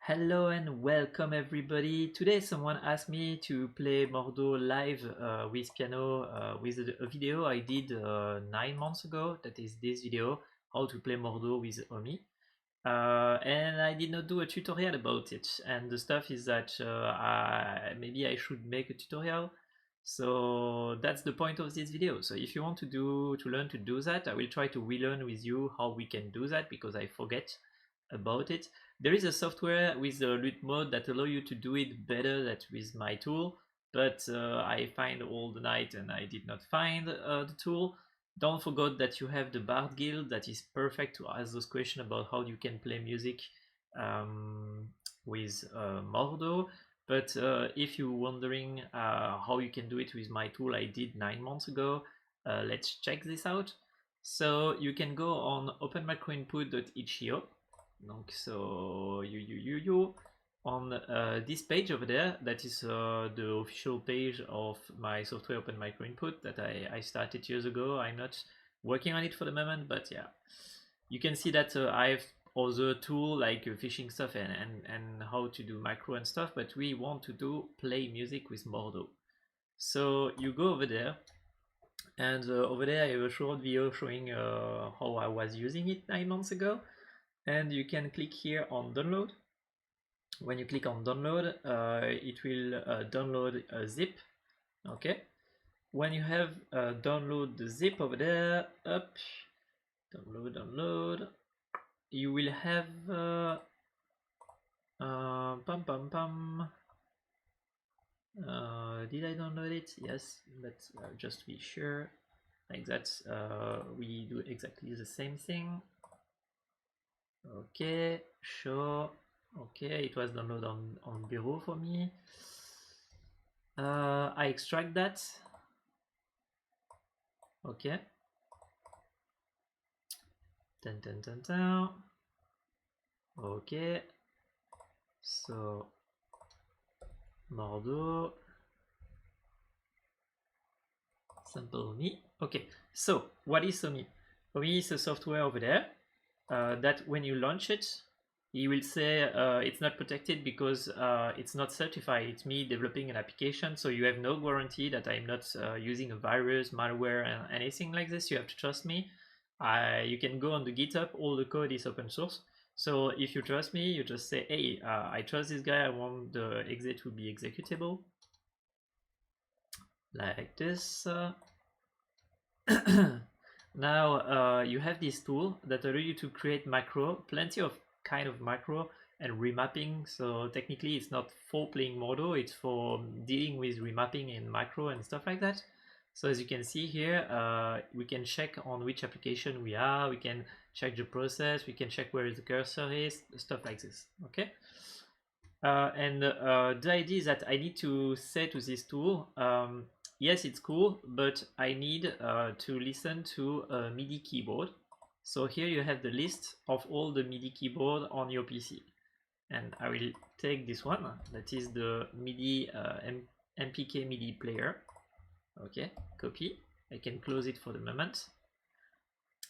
Hello and welcome everybody. Today someone asked me to play Mordhau live with piano with a video I did 9 months ago. That is this video, how to play Mordhau with OMI. And I did not do a tutorial about it. And the stuff is that maybe I should make a tutorial. So that's the point of this video. So if you want to learn to do that, I will try to relearn with you how we can do that because I forget about it. There is a software with the LuteMod that allow you to do it better than with my tool, but I find all the night and I did not find the tool. Don't forget that you have the Bard Guild that is perfect to ask those questions about how you can play music with Mordhau. But if you're wondering how you can do it with my tool I did 9 months ago, let's check this out. So you can go on openmicroinput.itch.io. Donc, so you on this page over there, that is the official page of my software Open Micro Input that I started years ago. I'm not working on it for the moment, but yeah, you can see that I have other tool like fishing stuff and how to do macro and stuff, but we want to do play music with Mordhau. So you go over there, and over there I have a short video showing how I was using it 9 months ago. And you can click here on download. When you click on download, it will download a zip. Okay. When you have download the zip over there, download, you will have did I download it? Yes, let's just be sure. Like that, we do exactly the same thing. Okay, sure. Okay, it was downloaded on Bureau for me. I extract that. Okay. Dun. Okay. So Mordhau. Sample OMI. Okay. So what is OMI? OMI is a software over there that when you launch it, he will say it's not protected because it's not certified. It's me developing an application, so you have no guarantee that I'm not using a virus, malware, and anything like this. You have to trust me. You can go on the GitHub, all the code is open source. So if you trust me, you just say, hey, I trust this guy, I want the exe to be executable. Like this. Now you have this tool that allow you to create macro, plenty of kind of macro and remapping. So technically it's not for playing Mordhau, it's for dealing with remapping and macro and stuff like that. So as you can see here, we can check on which application we are, we can check the process, we can check where the cursor is, stuff like this, okay? And the idea is that I need to say to this tool, yes, it's cool, but I need to listen to a MIDI keyboard. So here you have the list of all the MIDI keyboard on your PC. And I will take this one, that is the MIDI MPK MIDI player. Okay, copy. I can close it for the moment.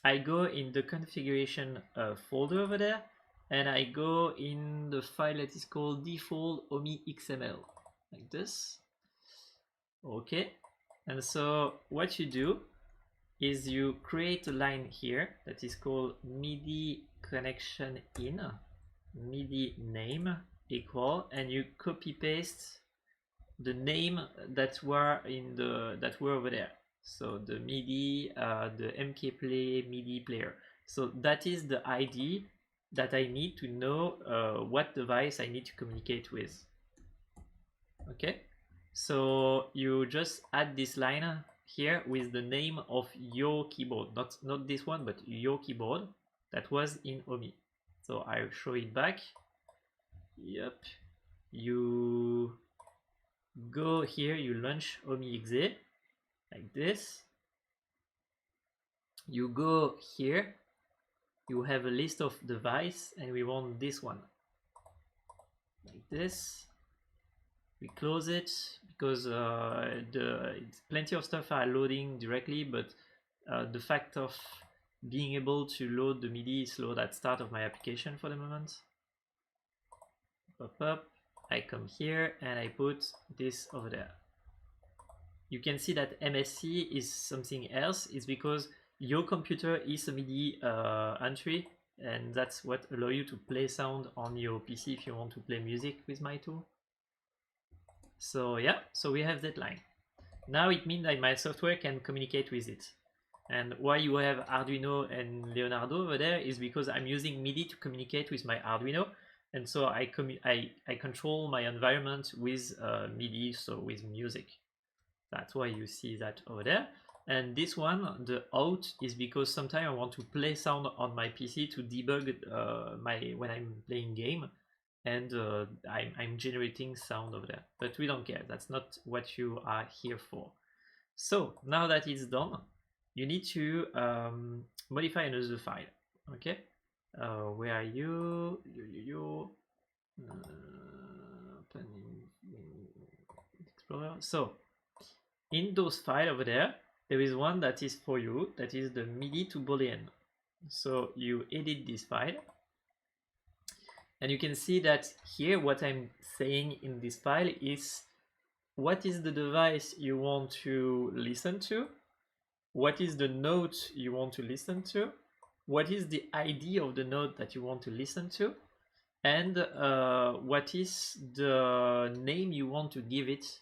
I go in the configuration folder over there, and I go in the file that is called default OMI XML, like this. Okay, and so what you do is you create a line here that is called MIDI connection in, MIDI name equal, and you copy paste the name that were over there. So the MIDI, the MK Play MIDI player. So that is the ID that I need to know what device I need to communicate with. Okay, so you just add this line here with the name of your keyboard, not this one, but your keyboard that was in OMI. So I'll show it back. Yep, you go here, you launch OMI exe like this. You go here, you have a list of device, and we want this one like this. We close it because plenty of stuff are loading directly, but the fact of being able to load the MIDI is slowed at start of my application for the moment. pop up, I come here and I put this over there. You can see that MSC is something else. It's because your computer is a MIDI entry, and that's what allows you to play sound on your PC if you want to play music with my tool. So yeah, so we have that line. Now it means that my software can communicate with it. And why you have Arduino and Leonardo over there is because I'm using MIDI to communicate with my Arduino, and so I control my environment with MIDI, so with music. That's why you see that over there. And this one, the out, is because sometimes I want to play sound on my PC to debug when I'm playing game, and I'm generating sound over there. But we don't care. That's not what you are here for. So now that it's done, you need to modify another file. Okay, where are you? Explorer. So in those files over there is one that is for you, that is the MIDI to Boolean. So you edit this file, and you can see that here what I'm saying in this file is what is the device you want to listen to, what is the note you want to listen to, what is the ID of the note that you want to listen to, and what is the name you want to give it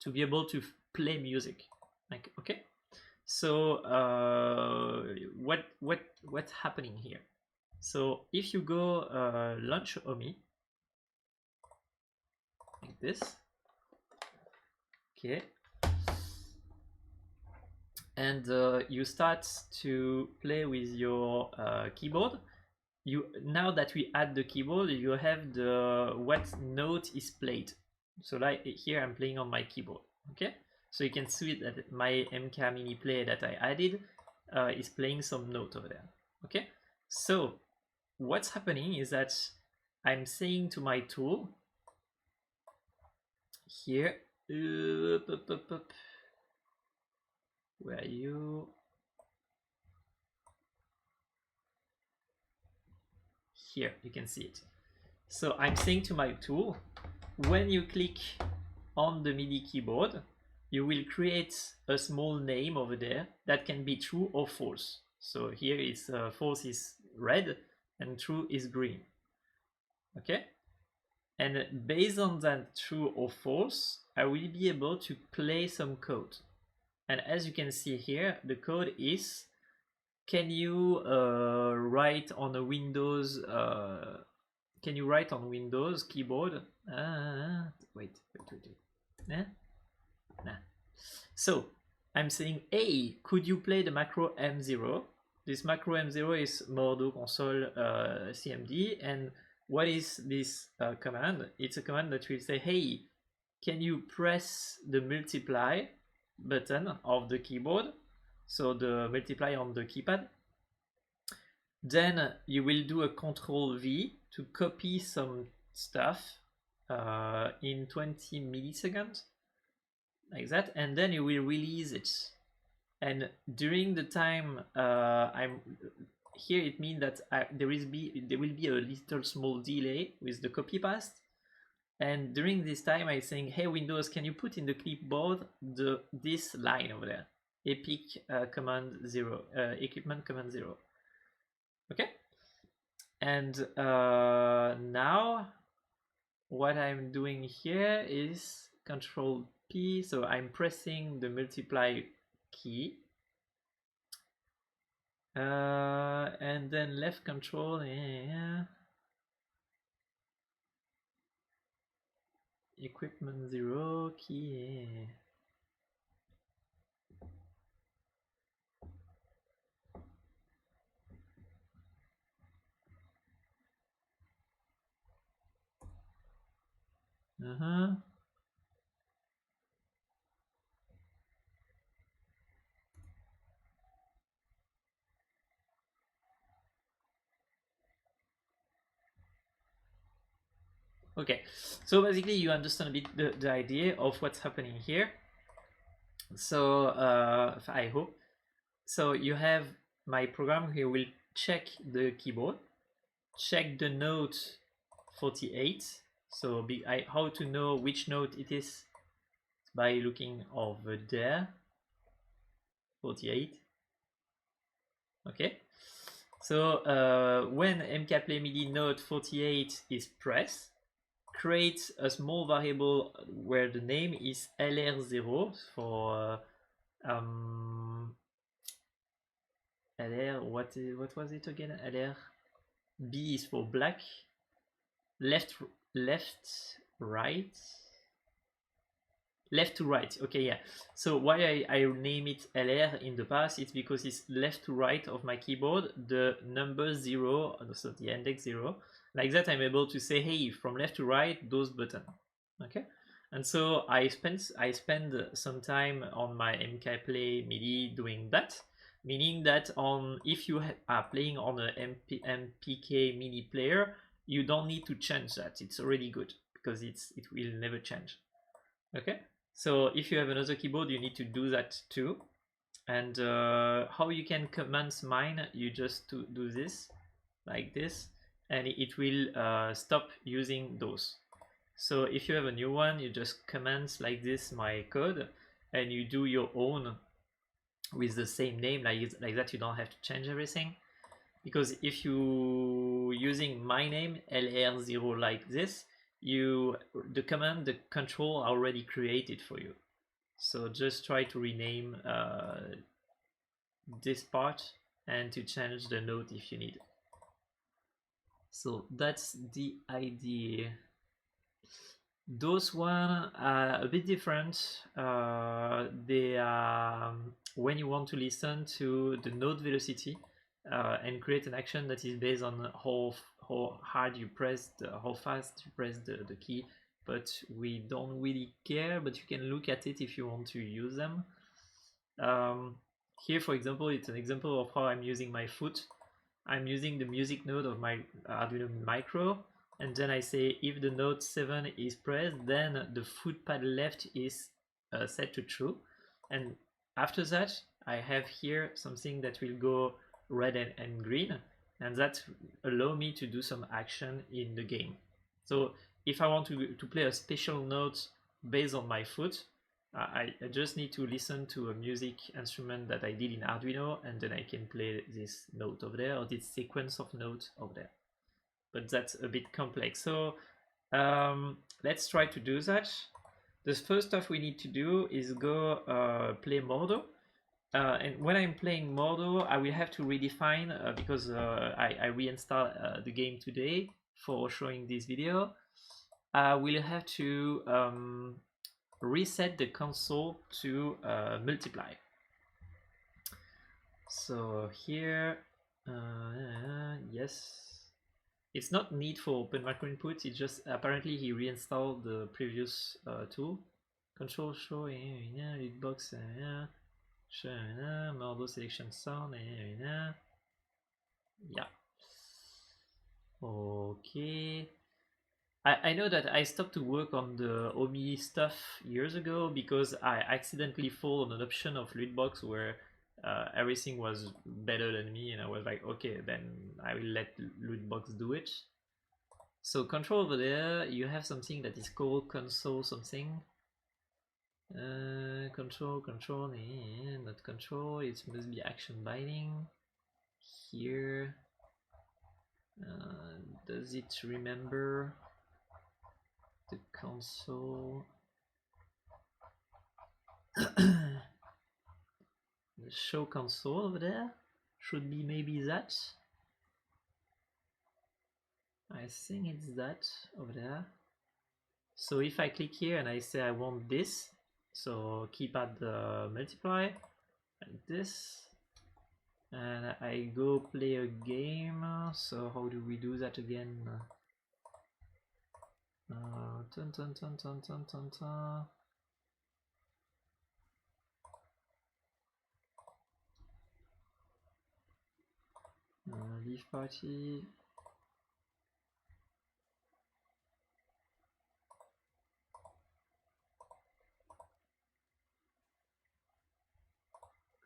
to be able to play music. Like, okay, so what's happening here? So if you go launch OMI like this, okay, and you start to play with your keyboard. Now that we add the keyboard, you have the what note is played. So like here I'm playing on my keyboard. Okay, so you can see that my MK mini play that I added is playing some note over there. Okay, so what's happening is that I'm saying to my tool here, where are you? Here, you can see it. So I'm saying to my tool, when you click on the MIDI keyboard, you will create a small name over there that can be true or false. So here is false is red and true is green. Okay? And based on that true or false, I will be able to play some code. And as you can see here, the code is, can you write on a Windows keyboard? Wait. Nah. So I'm saying, hey, could you play the macro M0? This macro M0 is Mordhau console CMD, and what is this command? It's a command that will say, hey, can you press the multiply button of the keyboard? So the multiply on the keypad. Then you will do a Control V to copy some stuff in 20 milliseconds, like that, and then you will release it. And during the time I'm here, it means that there will be a little small delay with the copy paste. And during this time, I'm saying, hey Windows, can you put in the clipboard this line over there, equipment command 0. Okay, and now what I'm doing here is Control P, so I'm pressing the multiply key, and then left control, equipment 0 key. Okay, so basically you understand a bit the idea of what's happening here. So I hope. So you have my program here will check the keyboard, check the note 48. So how to know which note it is? By looking over there, 48. Okay. So when mkplay MIDI note 48 is pressed, create a small variable where the name is LR0 for LR, what was it again? LR B is for black, left, right, left to right. Okay, yeah. So why I name it LR in the past, it's because it's left to right of my keyboard, the number 0, so the index 0. Like that, I'm able to say, hey, from left to right, those buttons. Okay. And so I spend some time on my mkplay MIDI doing that, meaning that if you are playing on a MPK MIDI player, you don't need to change that. It's already good because it will never change. Okay. So if you have another keyboard, you need to do that too. And how you can command mine, you just do this, like this, and it will stop using those. So if you have a new one, you just command like this my code, and you do your own with the same name, like that. You don't have to change everything, because if you using my name LR0 like this, the command, the control already created for you. So just try to rename this part and to change the note if you need. So that's the idea. Those one are a bit different. They are when you want to listen to the note velocity and create an action that is based on how hard you press, how fast you press the key. But we don't really care. But you can look at it if you want to use them. Here, for example, it's an example of how I'm using my foot. I'm using the music node of my Arduino Micro, and then I say if the note 7 is pressed, then the foot pad left is set to true. And after that, I have here something that will go red and green, and that allow me to do some action in the game. So if I want to play a special note based on my foot, I just need to listen to a music instrument that I did in Arduino, and then I can play this note over there, or this sequence of notes over there. But that's a bit complex. So let's try to do that. The first stuff we need to do is go play Mordhau. And when I'm playing Mordhau, I will have to redefine, because I reinstalled the game today for showing this video. I will have to reset the console to multiply. So here, yes, it's not need for open macro input. It's just apparently he reinstalled the previous tool. Control show, LuteBox, Mordhau selection sound, yeah. Okay. I know that I stopped to work on the OMI stuff years ago because I accidentally fall on an option of LuteBox where everything was better than me, and I was like, okay, then I will let LuteBox do it. So control over there, you have something that is called console something. Control, not control, it must be action binding. Here, does it remember the console? The show console over there should be maybe that. I think it's that over there. So if I click here and I say I want this, so keypad multiply like this, and I go play a game. So how do we do that again? Leave party.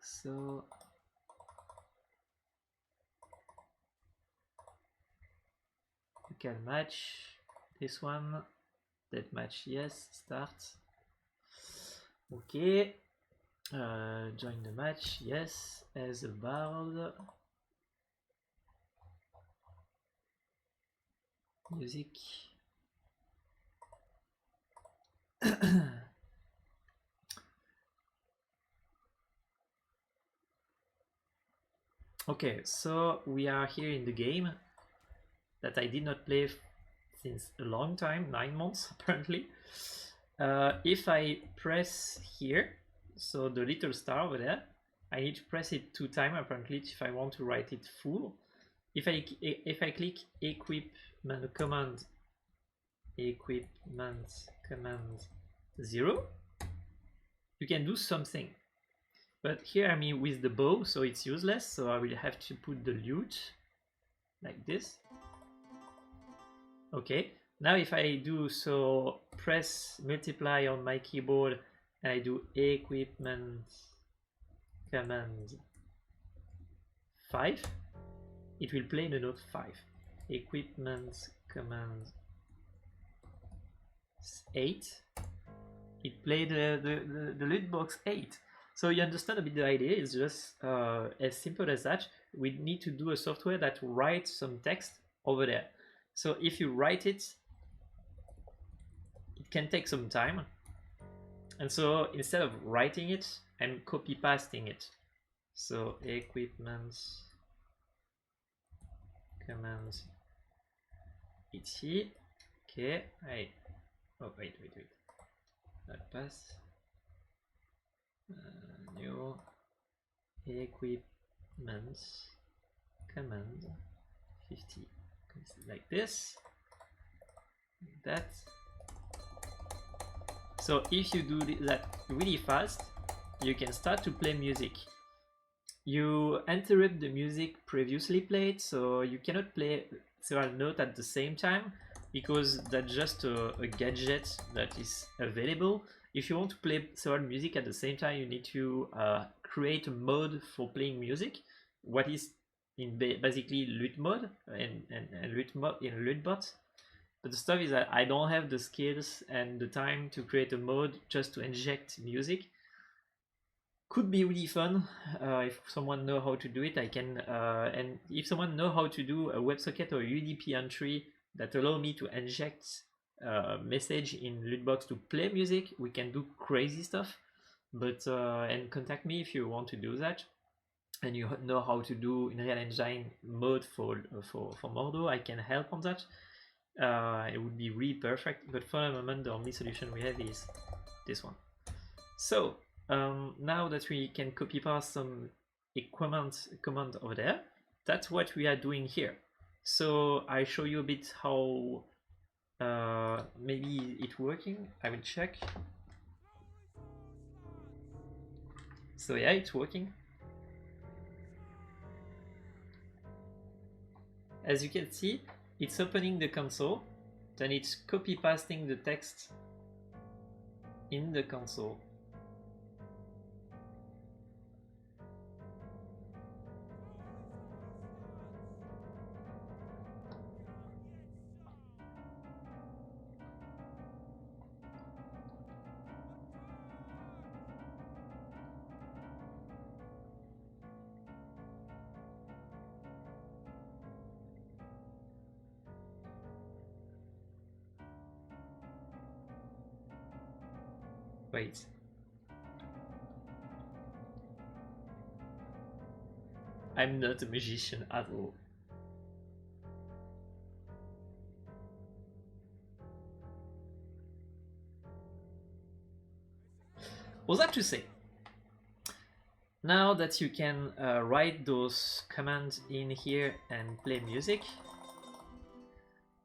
So you can match this one Deathmatch, yes. Start. Okay. Join the match, yes. As a bard. Music. Okay, so we are here in the game that I did not play since a long time, 9 months apparently. If I press here, so the little star over there, I need to press it 2 times apparently if I want to write it full. If I click equipment command 0, you can do something. But here I'm with the bow, so it's useless, so I will have to put the lute like this. Okay, now if I do so, press multiply on my keyboard and I do equipment command 5, it will play the note 5. Equipment command 8, it played the LuteBox 8. So you understand a bit the idea. It's just as simple as that. We need to do a software that writes some text over there. So if you write it, it can take some time. And so instead of writing it, I'm copy pasting it. So equipment command it's here. Okay, oh wait. Not pass. New equipment command 50, like this, like that. So if you do that really fast, you can start to play music. You interrupt the music previously played, so you cannot play several notes at the same time because that's just a gadget that is available. If you want to play several music at the same time, you need to create a mode for playing music, what is in basically LuteMod and LuteMod in LuteBox. But the stuff is that I don't have the skills and the time to create a mode just to inject music. Could be really fun if someone know how to do it. I can and if someone know how to do a WebSocket or a UDP entry that allow me to inject message in LuteBox to play music, we can do crazy stuff. But and contact me if you want to do that, and you know how to do in Real Engine mode for Mordhau. I can help on that. It would be really perfect, but for the moment the only solution we have is this one. So now that we can copy paste some command over there, that's what we are doing here. So I show you a bit how maybe it's working. I will check. So yeah, it's working. As you can see, it's opening the console, then it's copy pasting the text in the console. Wait. I'm not a magician at all. Was that to say? Now that you can write those commands in here and play music,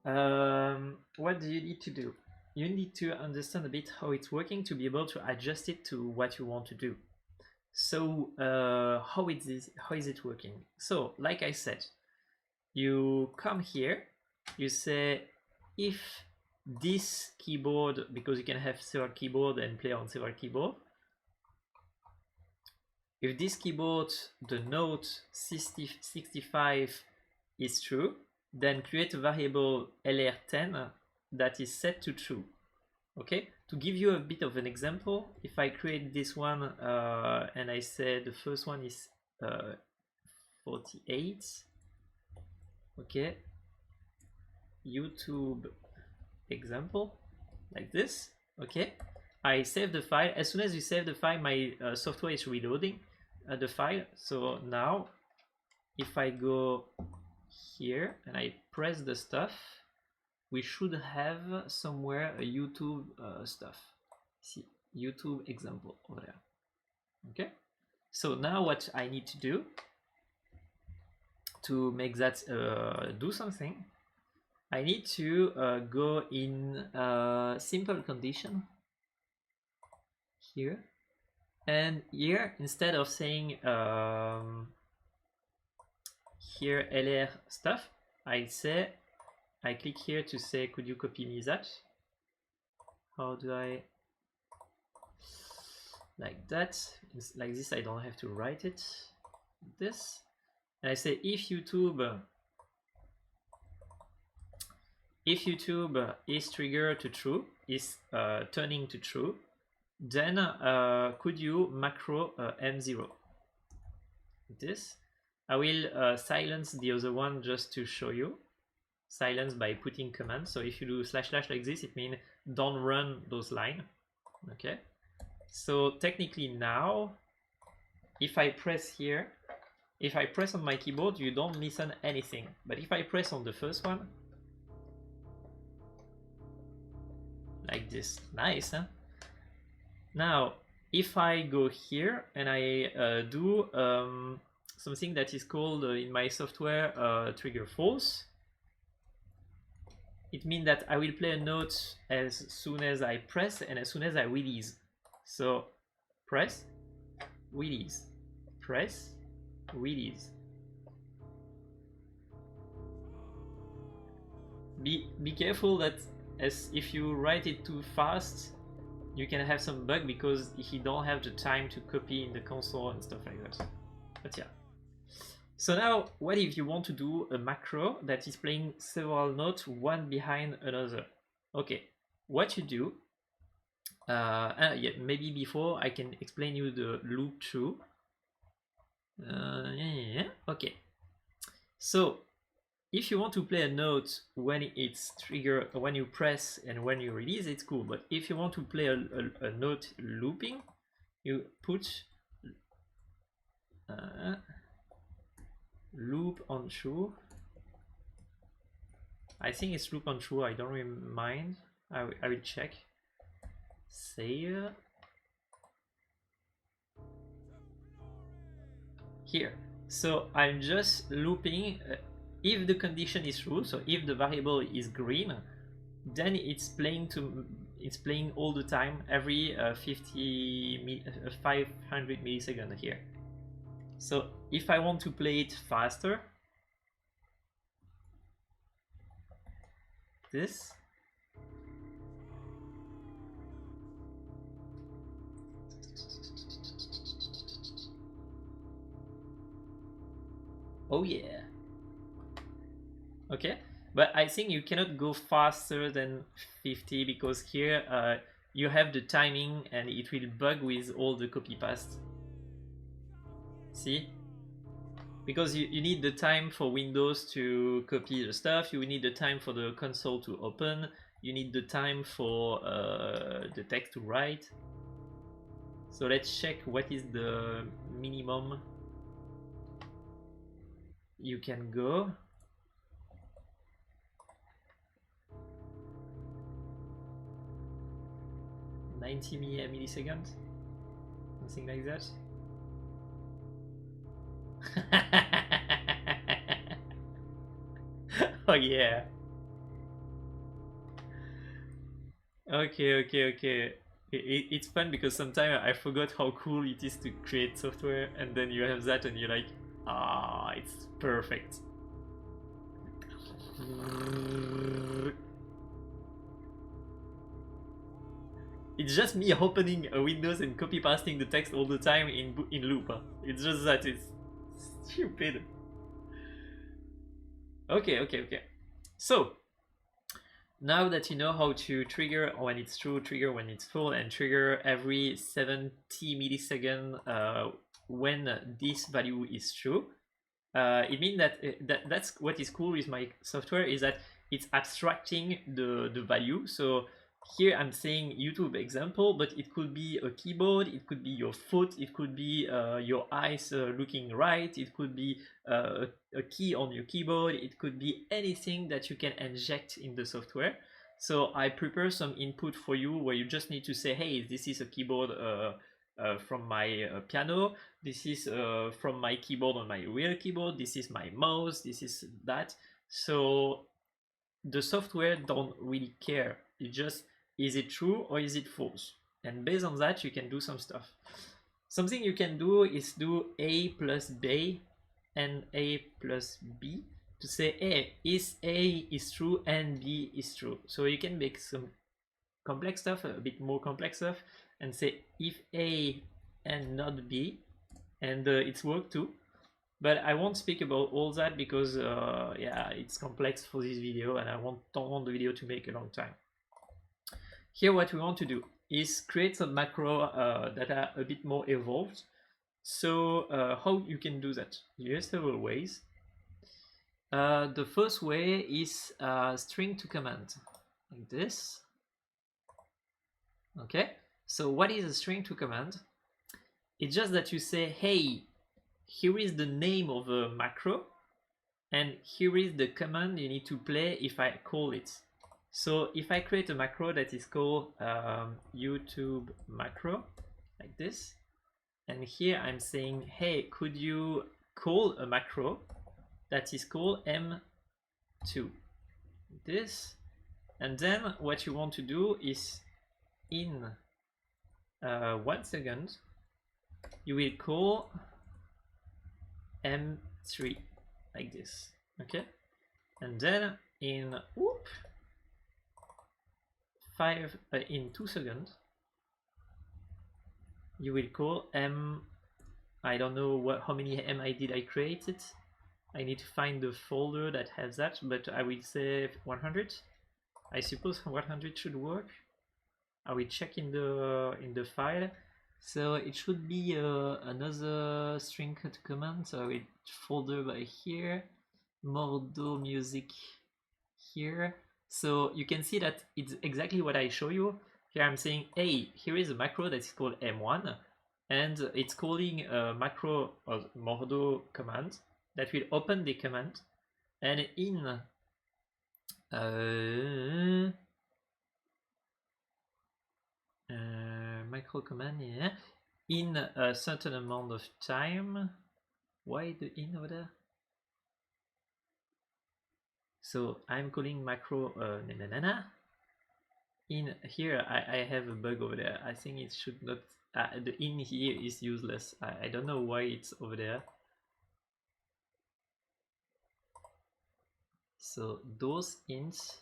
what do you need to do? You need to understand a bit how it's working to be able to adjust it to what you want to do. So how is it working? So like I said, you come here, you say if this keyboard, because you can have several keyboard and play on several keyboard, if this keyboard the note 65 is true, then create a variable LR10 that is set to true. Okay, to give you a bit of an example, if I create this one and I say the first one is 48, okay, YouTube example, like this, okay. I save the file. As soon as you save the file, my software is reloading the file. So now, if I go here and I press the stuff, we should have somewhere a YouTube stuff. See, YouTube example over there. Okay. So now what I need to do to make that do something, I need to go in simple condition here, and here instead of saying here LR stuff, I click here to say could you copy me that. How do I, like that, like this, I don't have to write it, this, and I say if YouTube is triggered to true, is turning to true, then could you macro M0. This, I will silence the other one just to show you. Silence by putting commands. So if you do / like this, it means don't run those lines. Okay. So technically now, if I press here, if I press on my keyboard, you don't listen anything. But if I press on the first one, like this, nice, huh? Now, if I go here and I do something that is called in my software trigger false, it means that I will play a note as soon as I press and as soon as I release. So press, release, press, release. Be careful that as if you write it too fast, you can have some bug because he don't have the time to copy in the console and stuff like that. But yeah. So now, what if you want to do a macro that is playing several notes one behind another? Okay, what you do, yeah, maybe before I can explain you the loop through. Okay. So if you want to play a note when it's triggered, when you press and when you release, it's cool. But if you want to play a note looping, you put loop on true. I think it's loop on true. I don't really mind. I will check. Save. Here. So I'm just looping. If the condition is true, so if the variable is green, then it's playing all the time, every 500 milliseconds here. So if I want to play it faster, this, oh yeah, okay. But I think you cannot go faster than 50 because here you have the timing and it will bug with all the copy paste. See? Because you need the time for Windows to copy the stuff, you need the time for the console to open, you need the time for the text to write. So let's check what is the minimum you can go. $90 milliseconds, something like that. Oh yeah. Okay. It's fun because sometimes I forgot how cool it is to create software, and then you have that and you're like, ah, it's perfect. It's just me opening a Windows and copy pasting the text all the time in loop. It's just that, it's stupid. Okay. So Now that you know how to trigger when it's true, trigger when it's full, and trigger every 70 milliseconds when this value is true, it means that's what is cool with my software, is that it's abstracting the value. So here I'm saying YouTube example, but it could be a keyboard, it could be your foot, it could be your eyes looking right, it could be a key on your keyboard, it could be anything that you can inject in the software. So I prepare some input for you where you just need to say, hey, this is a keyboard from my piano, this is from my keyboard on my real keyboard, this is my mouse, this is that. So the software don't really care. It just, is it true or is it false? And based on that, you can do some stuff. Something you can do is do A plus B and A plus B to say, hey, is A is true and B is true. So you can make some complex stuff, a bit more complex stuff, and say if A and not B, and it's worked too. But I won't speak about all that because yeah, it's complex for this video and I don't want the video to make a long time. Here what we want to do is create some macro that are a bit more evolved. So how you can do that? You have several ways. The first way is string to command, like this. Okay, so what is a string to command? It's just that you say, hey, here is the name of a macro, and here is the command you need to play if I call it. So if I create a macro that is called YouTube macro, like this, and here I'm saying, hey, could you call a macro that is called M2, this, and then what you want to do is in 1 second, you will call M3 like this, okay? And then in in 2 seconds, you will call M. I don't know how many MI did I create it. I need to find the folder that has that, but I will say 100. I suppose 100 should work. I will check in the file. So it should be another string command. So I will folder by here, Mordhau music here. So you can see that it's exactly what I show you. Here I'm saying, hey, here is a macro that is called M1, and it's calling a macro or Mordhau command that will open the command, and in macro command, yeah, in a certain amount of time. Why the in over there? So I'm calling macro in here. I have a bug over there. I think it should not, the in here is useless. I don't know why it's over there. So those ints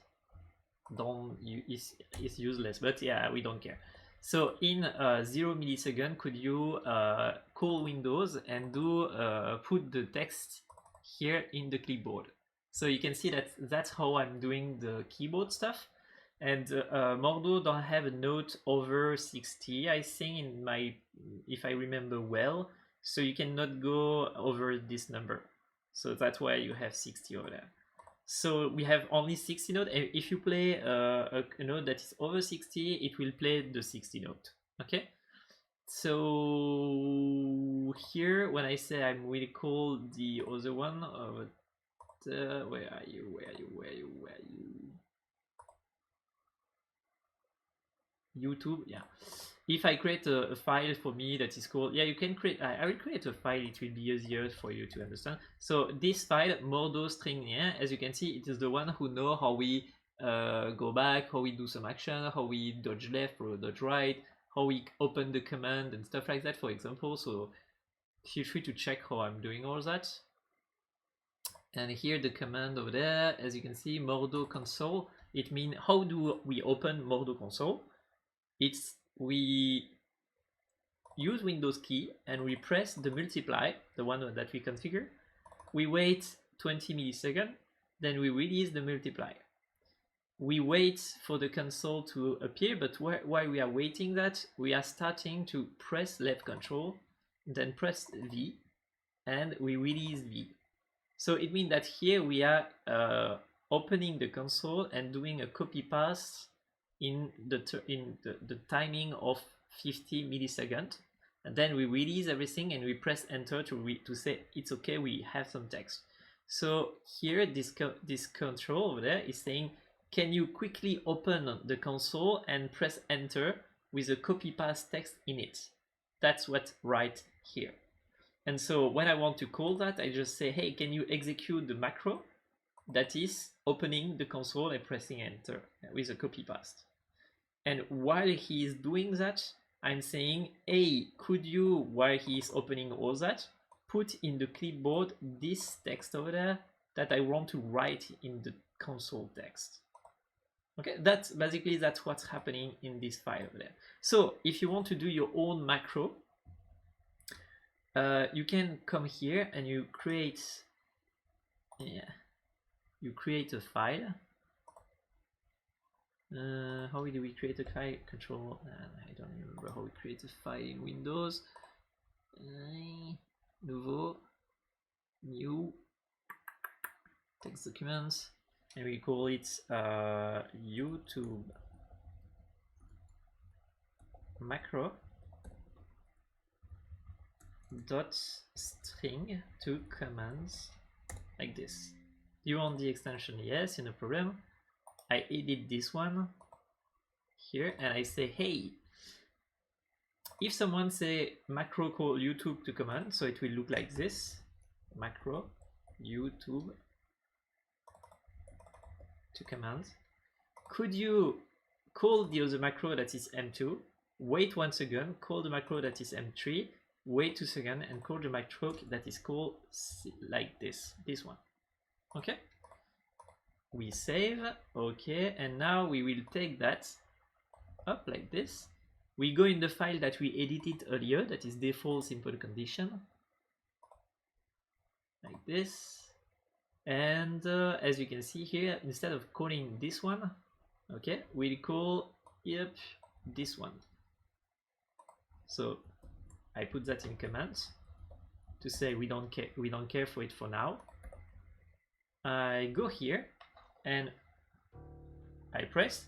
don't is useless, but yeah, we don't care. So in 0 millisecond, could you call Windows and do put the text here in the clipboard? So you can see that that's how I'm doing the keyboard stuff. And Mordhau don't have a note over 60, I think, in my, if I remember well. So you cannot go over this number. So that's why you have 60 over there. So we have only 60 notes. If you play a note that is over 60, it will play the 60 note. Okay. So here, when I say I'm really call the other one, where are you? YouTube, yeah. If I create a file for me that is called, yeah, you can create, I will create a file, it will be easier for you to understand. So this file, Mordhau string, yeah, as you can see, it is the one who know how we go back, how we do some action, how we dodge left or dodge right, how we open the command and stuff like that, for example. So feel free to check how I'm doing all that. And here the command over there, as you can see, Mordhau console, it means how do we open Mordhau console? It's we use Windows key and we press the multiply, the one that we configure. We wait 20 milliseconds, then we release the multiply. we wait for the console to appear, but while we are waiting that, we are starting to press left control, then press V, and we release V. So it means that here we are opening the console and doing a copy paste in the timing of 50 milliseconds, and then we release everything and we press enter to say it's okay, we have some text. So here this control over there is saying, can you quickly open the console and press enter with a copy paste text in it? That's what right here. And so when I want to call that, I just say, hey, can you execute the macro that is opening the console and pressing enter with a copy paste. And while he is doing that, I'm saying, hey, could you, while he is opening all that, put in the clipboard this text over there that I want to write in the console text. Okay, that's what's happening in this file over there. So if you want to do your own macro, you can come here and you create a file. How do we create a file? Control, I don't remember how we create a file in Windows. Nouveau, new, text documents, and we call it YouTube macro dot string to commands, like this. Do you want the extension? Yes, no problem. I edit this one here and I say, hey, if someone say macro call YouTube to command, so it will look like this, macro YouTube to command. Could you call the other macro that is M2, wait 1 second, call the macro that is M3, wait 2 seconds, and call the macro that is called like this one. Okay? We save, okay, and now we will take that up like this. We go in the file that we edited earlier, that is default simple condition, like this. And as you can see here, instead of calling this one, okay, we'll call this one. So I put that in comments to say we don't care for it for now. I go here and I press,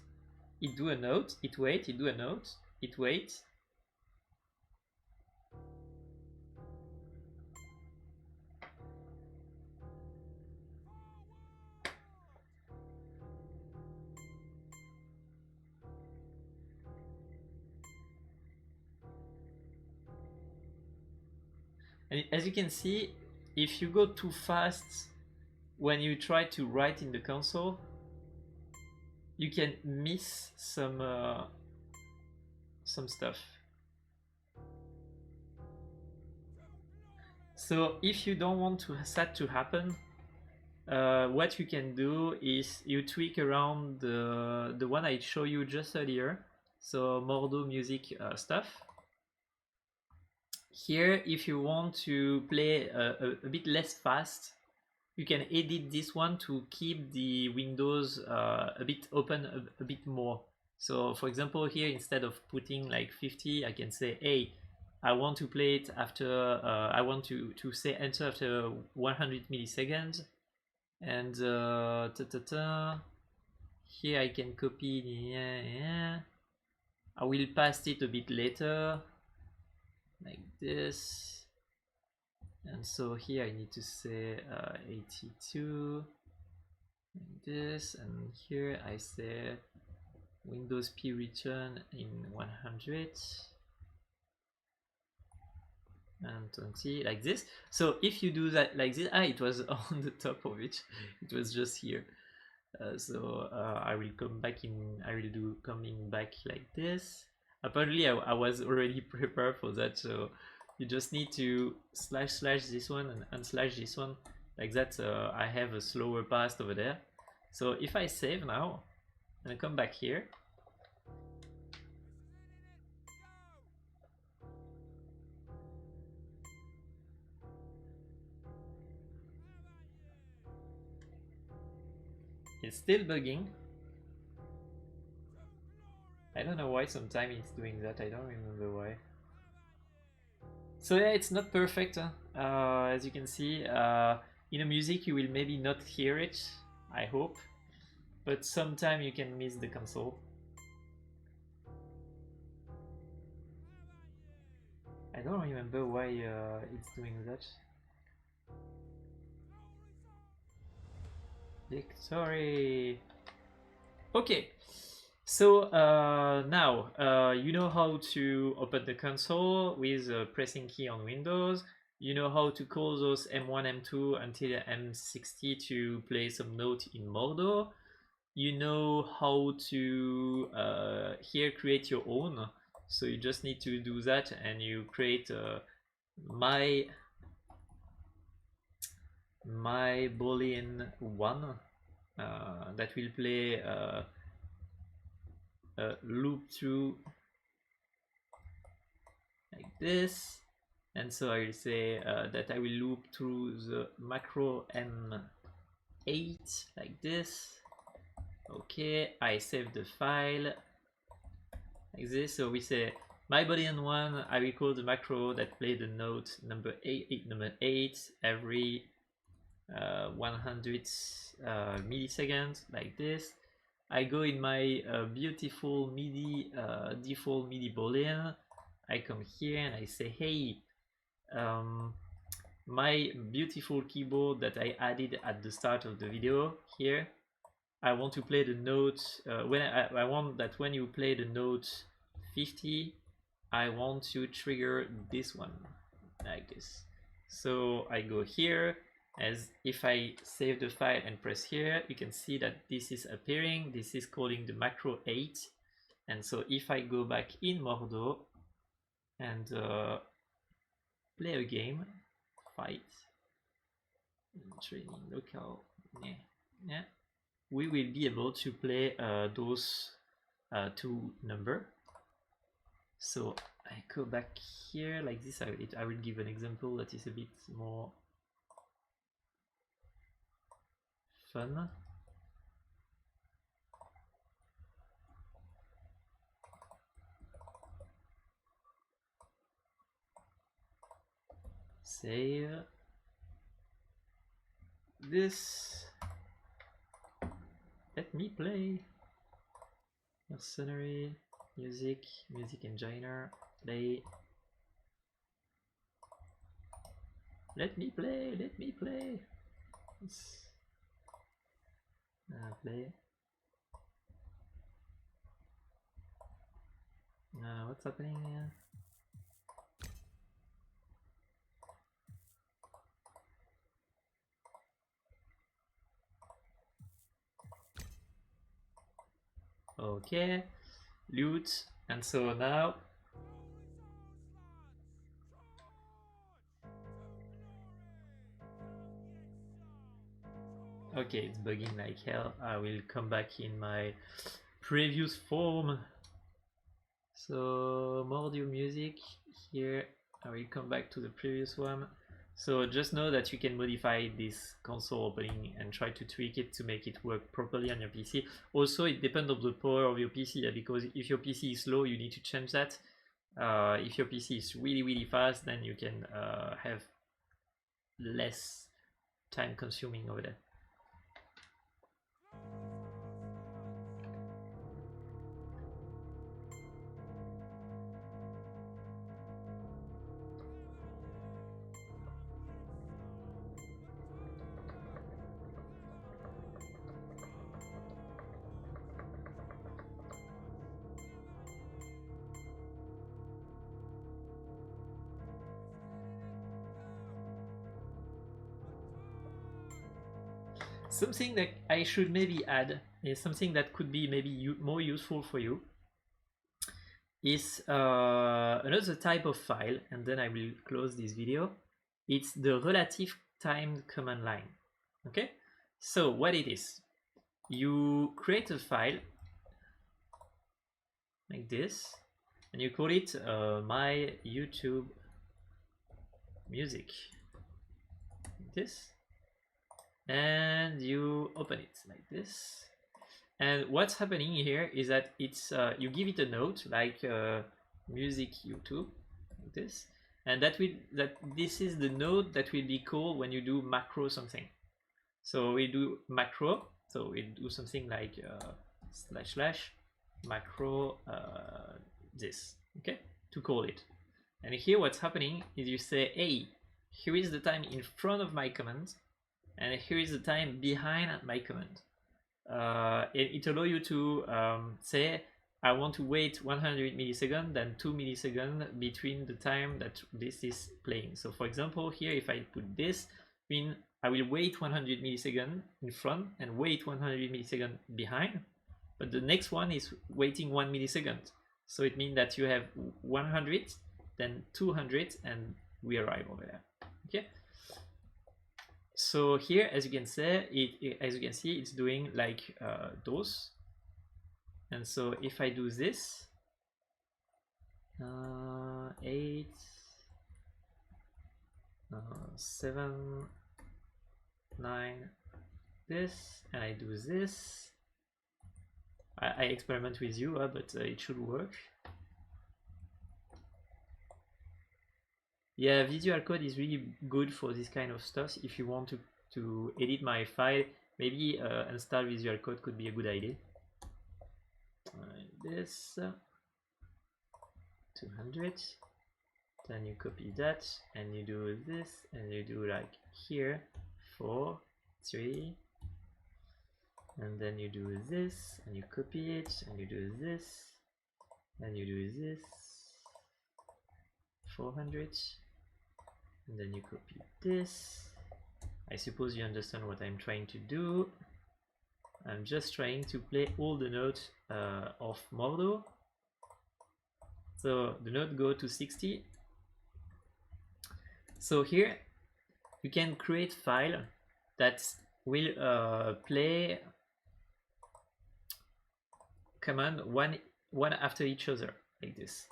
it do a note, it wait, it do a note, it wait. And as you can see, if you go too fast when you try to write in the console, you can miss some stuff. So if you don't want that to happen, what you can do is you tweak around the one I showed you just earlier, so Mordhau music stuff. Here, if you want to play a bit less fast, you can edit this one to keep the windows a bit open a bit more. So for example, here instead of putting like 50, I can say, hey, I want to play it after, I want to say enter after 100 milliseconds. And here I can copy, I will paste it a bit later, like this. And so here I need to say 82, like this, and here I say Windows P return in 100 and 20, like this. So if you do that like this, it was on the top of it, it was just here. So I will come back in, I will do coming back like this. Apparently I was already prepared for that, so you just need to slash this one and unslash this one, like that. I have a slower path over there. So if I save now and I come back here, it's still bugging. I don't know why sometimes it's doing that. I don't remember why. So yeah, it's not perfect. As you can see, in a music you will maybe not hear it, I hope, but sometimes you can miss the console. I don't remember why it's doing that. Victory! Okay, so now you know how to open the console with pressing key on Windows. You know how to call those M1, M2 until M60 to play some note in Mordhau. You know how to here create your own. So you just need to do that, and you create my Boolean 1 that will play loop through like this, and so I will say that I will loop through the macro M8 like this. Okay, I save the file like this. So we say my boolean 1, I will call the macro that play the note number 8 every 100 milliseconds like this. I go in my beautiful MIDI default MIDI boolean. I come here and I say, hey, my beautiful keyboard that I added at the start of the video here, I want to play the note when I want that when you play the note 50, I want to trigger this one like this. So I go here, as if I save the file and press here, you can see that this is appearing. This is calling the macro 8, and so if I go back in Mordhau and play a game, fight, training local, yeah, we will be able to play those two number. So I go back here like this. I will give an example that is a bit more fun. Save this. Let me play. Mercenary, music engineer, play. Let me play. Play. What's happening here? Okay, loot, and so now okay, it's bugging like hell. I will come back in my previous form. So Mordhau music here. I will come back to the previous one. So just know that you can modify this console opening and try to tweak it to make it work properly on your PC. Also, it depends on the power of your PC, because if your PC is slow, you need to change that. If your PC is really fast, then you can have less time consuming over there. Something that I should maybe add is something that could be maybe more useful for you is another type of file, and then I will close this video. It's the relative time command line. Okay, so what it is, you create a file like this and you call it my YouTube music like this, and you open it like this, And what's happening here is that it's you give it a note like music YouTube, like this, and this is the node that will be called when you do macro something. So we do macro, so we do something like / macro this, okay, to call it. And here what's happening is you say, hey, here is the time in front of my command, and here is the time behind my command. It allows you to say, I want to wait 100 milliseconds, then 2 milliseconds between the time that this is playing. So for example, here, if I put this, mean I will wait 100 milliseconds in front and wait 100 milliseconds behind, but the next one is waiting 1 millisecond. So it means that you have 100, then 200, and we arrive over there. Okay. So here, as you can see, it's doing like those. And so if I do this, 8, 7, 9, this, and I do this. I experiment with you, but it should work. Yeah, Visual Code is really good for this kind of stuff. If you want to edit my file, maybe install Visual Code could be a good idea. This 200, then you copy that and you do this, and you do like here 4, 3, and then you do this and you copy it, and you do this and you do this 400, and then you copy this. I suppose you understand what I'm trying to do. I'm just trying to play all the notes of Mordhau. So the note go to 60. So here you can create file that will play command one after each other like this.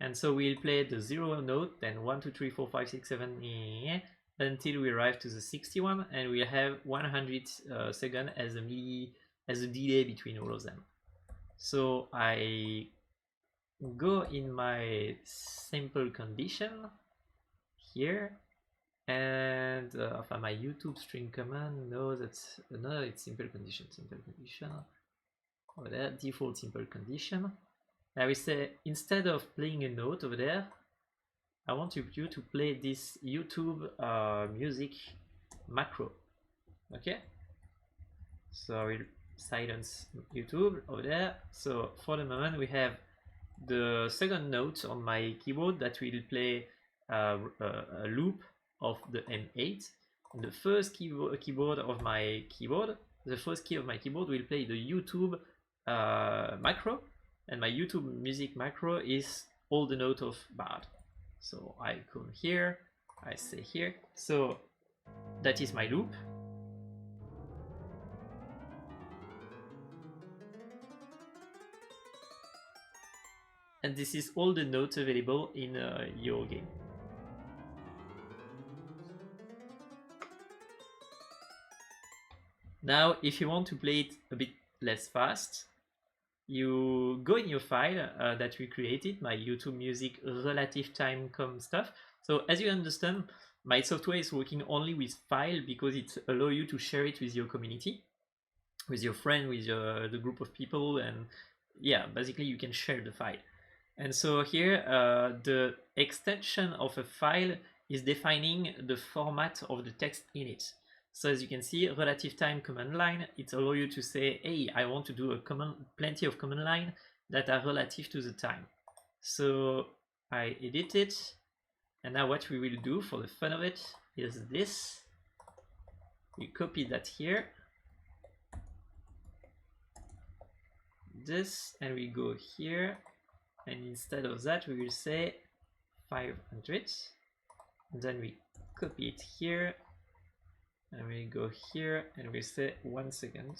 And so we'll play the 0 note, then 1, 2, 3, 4, 5, 6, 7, until we arrive to the 61, and we'll have 100 seconds as a delay between all of them. So I go in my simple condition here, and my YouTube string command, no, it's simple condition, over there, default simple condition. I will say, instead of playing a note over there, I want you to play this YouTube music macro. Okay, so I will silence YouTube over there. So for the moment we have the second note on my keyboard that will play a loop of the M8. And the first keyboard of my keyboard, the first key of my keyboard will play the YouTube macro, and my YouTube music macro is all the note of bad. So I come here, I say here, so that is my loop. And this is all the notes available in your game. Now, if you want to play it a bit less fast, you go in your file that we created, my YouTube music relative time com stuff. So as you understand, my software is working only with file because it allows you to share it with your community, with your friend, with the group of people, and yeah, basically you can share the file. And so here the extension of a file is defining the format of the text in it. So as you can see, relative time command line, it allows you to say, hey, I want to do plenty of command line that are relative to the time. So I edit it, and now what we will do for the fun of it is this. We copy that here, this, and we go here, and instead of that we will say 500, and then we copy it here, and we go here and we say 1 second.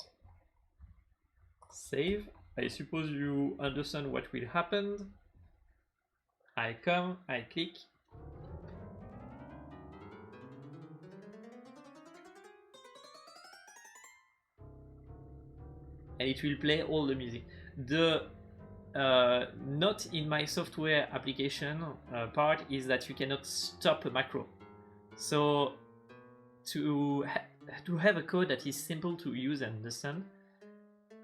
Save. I suppose you understand what will happen. I come, I click. and it will play all the music. The not in my software application part is that you cannot stop a macro. So to have a code that is simple to use and understand,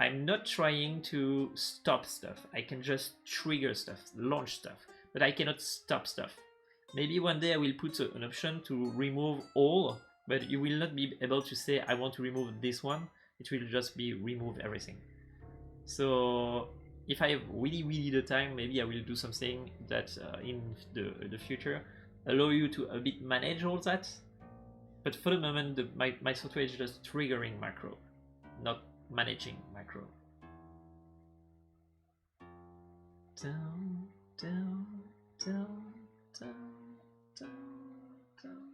I'm not trying to stop stuff. I can just trigger stuff, launch stuff, but I cannot stop stuff. Maybe one day I will put an option to remove all, but you will not be able to say I want to remove this one. It will just be remove everything. So if I have really the time, maybe I will do something that in the future allow you to a bit manage all that. But for the moment, my software is just triggering macro, not managing macro. Down, down, down, down, down, down.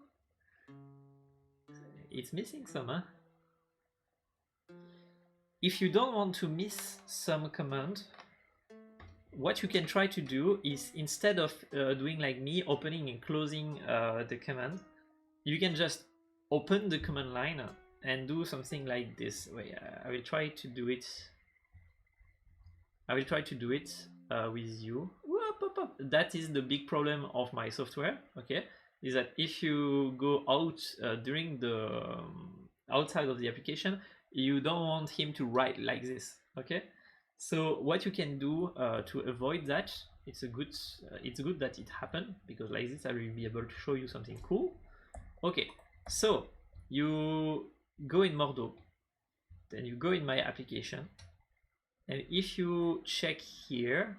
It's missing some, huh? If you don't want to miss some command, what you can try to do is, instead of doing like me, opening and closing the command, you can just open the command line and do something like this. Wait, I will try to do it. I will try to do it with you. That is the big problem of my software. Okay, is that if you go out during the outside of the application, you don't want him to write like this. Okay, so what you can do to avoid that, it's good that it happened, because like this I will be able to show you something cool. Okay, so you go in Mordhau, then you go in my application, and if you check here,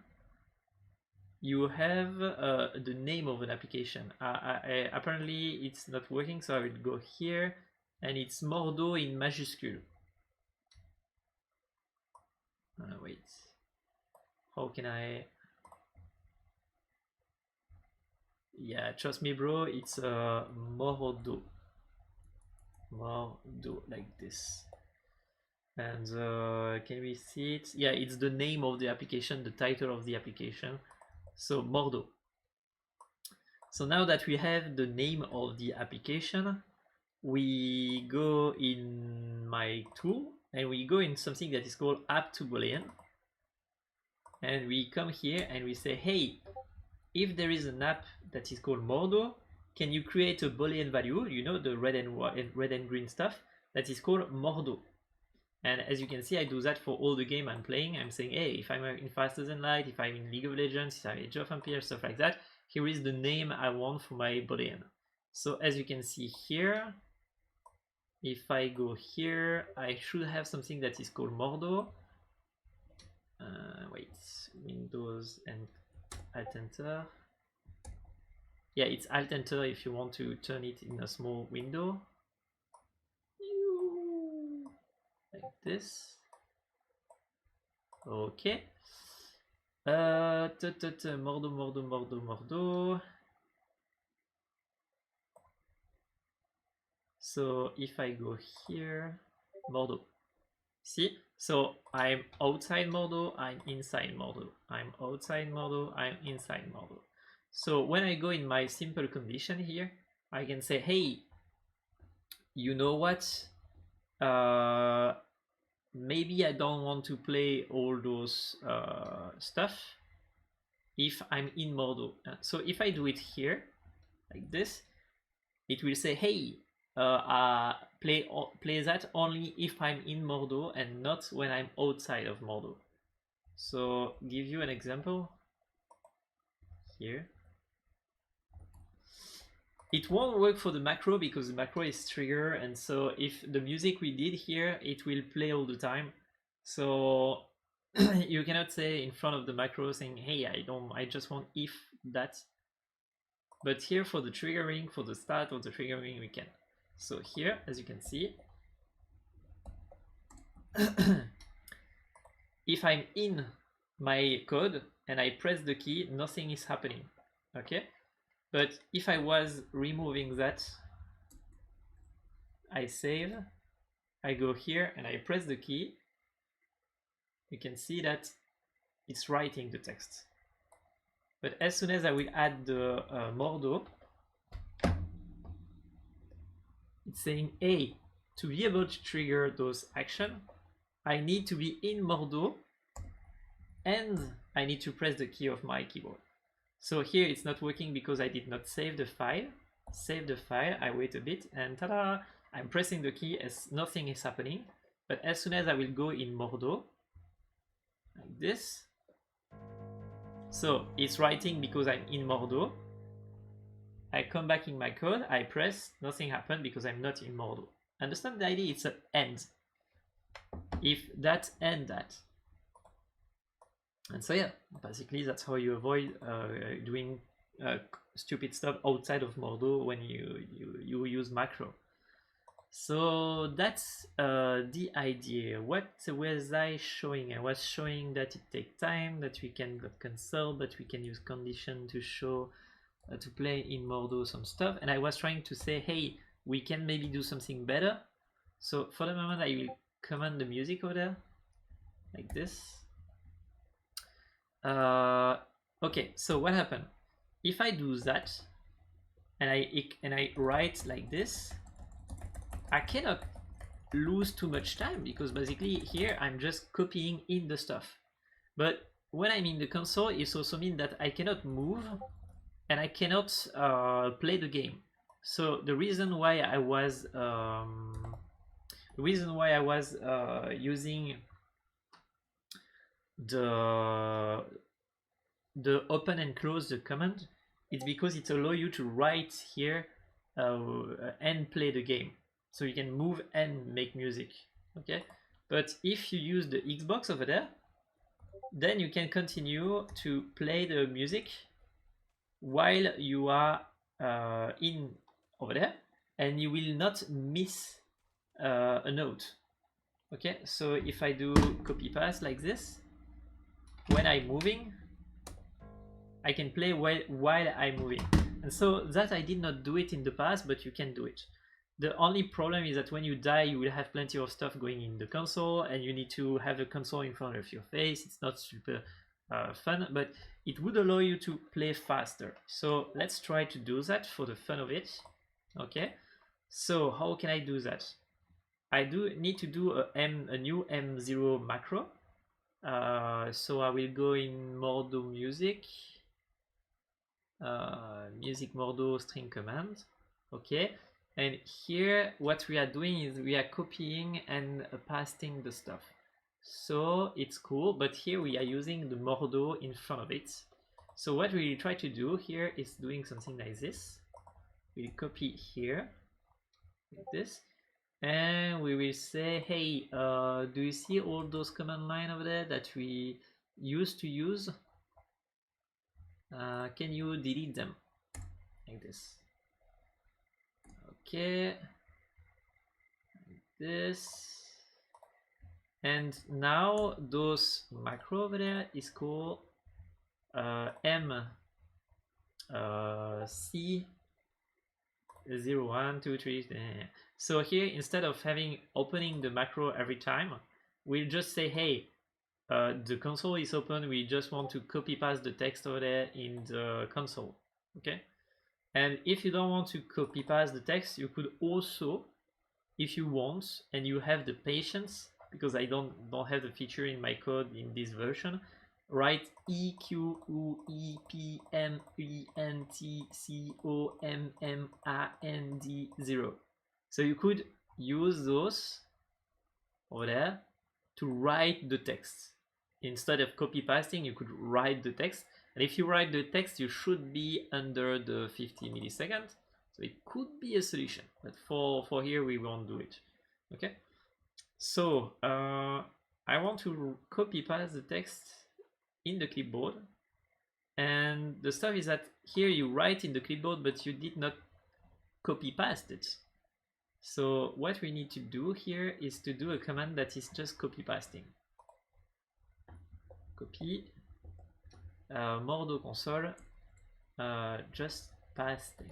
you have the name of an application. Apparently it's not working, so I will go here, and it's Mordhau in majuscule. Wait, how can I? Yeah, trust me, bro, it's Mordhau. Mordhau, like this. And can we see it? Yeah, it's the name of the application, the title of the application. So Mordhau. So now that we have the name of the application, we go in my tool and we go in something that is called app to boolean, and we come here and we say, hey, if there is an app that is called Mordhau, can you create a boolean value, you know, the red and green stuff, that is called Mordhau. And as you can see, I do that for all the game I'm playing. I'm saying, hey, if I'm in Faster Than Light, if I'm in League of Legends, if I'm in Age of Empires, stuff like that, here is the name I want for my boolean. So as you can see here, if I go here, I should have something that is called Mordhau. Wait, Windows and Alt Enter. Yeah, it's Alt Enter if you want to turn it in a small window. Like this. Okay. Mordhau. So if I go here, Mordhau. See? So I'm outside Mordhau, I'm inside Mordhau. I'm outside Mordhau, I'm inside Mordhau. So when I go in my simple condition here, I can say, hey, you know what? Maybe I don't want to play all those stuff if I'm in Mordhau. So if I do it here, like this, it will say, hey, play that only if I'm in Mordhau and not when I'm outside of Mordhau. So give you an example here. It won't work for the macro because the macro is trigger, and so if the music we did here, it will play all the time. So you cannot say in front of the macro saying, hey, I just want if that. But here for the triggering, for the start of the triggering, we can. So here, as you can see, if I'm in my code and I press the key, nothing is happening. Okay? But if I was removing that, I save, I go here and I press the key, you can see that it's writing the text. But as soon as I will add the Mordhau, it's saying, hey, to be able to trigger those actions, I need to be in Mordhau and I need to press the key of my keyboard. So here it's not working because I did not save the file. Save the file, I wait a bit, and ta-da! I'm pressing the key as nothing is happening. But as soon as I will go in Mordhau, like this, so it's writing because I'm in Mordhau. I come back in my code, I press, nothing happened because I'm not in Mordhau. Understand the idea? It's an end. If that, end that. And so yeah, basically that's how you avoid doing stupid stuff outside of Mordhau when you use macro. So that's the idea. What was I showing? I was showing that it takes time, that we can cancel, but we can use condition to show to play in Mordhau some stuff. And I was trying to say, hey, we can maybe do something better. So for the moment, I will command the music over there, like this. Okay, so what happened? If I do that, and I write like this, I cannot lose too much time because basically here I'm just copying in the stuff. But when I'm in the console, it also means that I cannot move and I cannot play the game. So the reason why I was using the open and close the command, it's because it allows you to write here and play the game. So you can move and make music, okay? But if you use the Xbox over there, then you can continue to play the music while you are in over there, and you will not miss a note, okay? So if I do copy paste like this, when I'm moving, I can play while I'm moving. And so that I did not do it in the past, but you can do it. The only problem is that when you die, you will have plenty of stuff going in the console, and you need to have a console in front of your face. It's not super fun, but it would allow you to play faster. So let's try to do that for the fun of it. Okay, so how can I do that? I do need to do a new M0 macro. So I will go in Mordhau music, music Mordhau string command. Okay. And here what we are doing is we are copying and pasting the stuff. So it's cool, but here we are using the Mordhau in front of it. So what we try to do here is doing something like this. We copy here, like this, and we will say, hey, do you see all those command line over there that we used to use? Can you delete them? Like this. Okay, like this, and now those macro over there is called C 0, 1, 2, 3. So here, instead of having opening the macro every time, we'll just say, hey, the console is open, we just want to copy paste the text over there in the console. Okay. And if you don't want to copy paste the text, you could also, if you want, and you have the patience, because I don't have the feature in my code in this version, write EQUEPMENTCOMMAND0. So you could use those over there to write the text. Instead of copy pasting, you could write the text. And if you write the text, you should be under the 50 milliseconds. So it could be a solution, but for here, we won't do it. Okay. So I want to copy paste the text in the clipboard. And the stuff is that here you write in the clipboard, but you did not copy paste it. So what we need to do here is to do a command that is just copy pasting. Copy. Mordhau console, just pasting.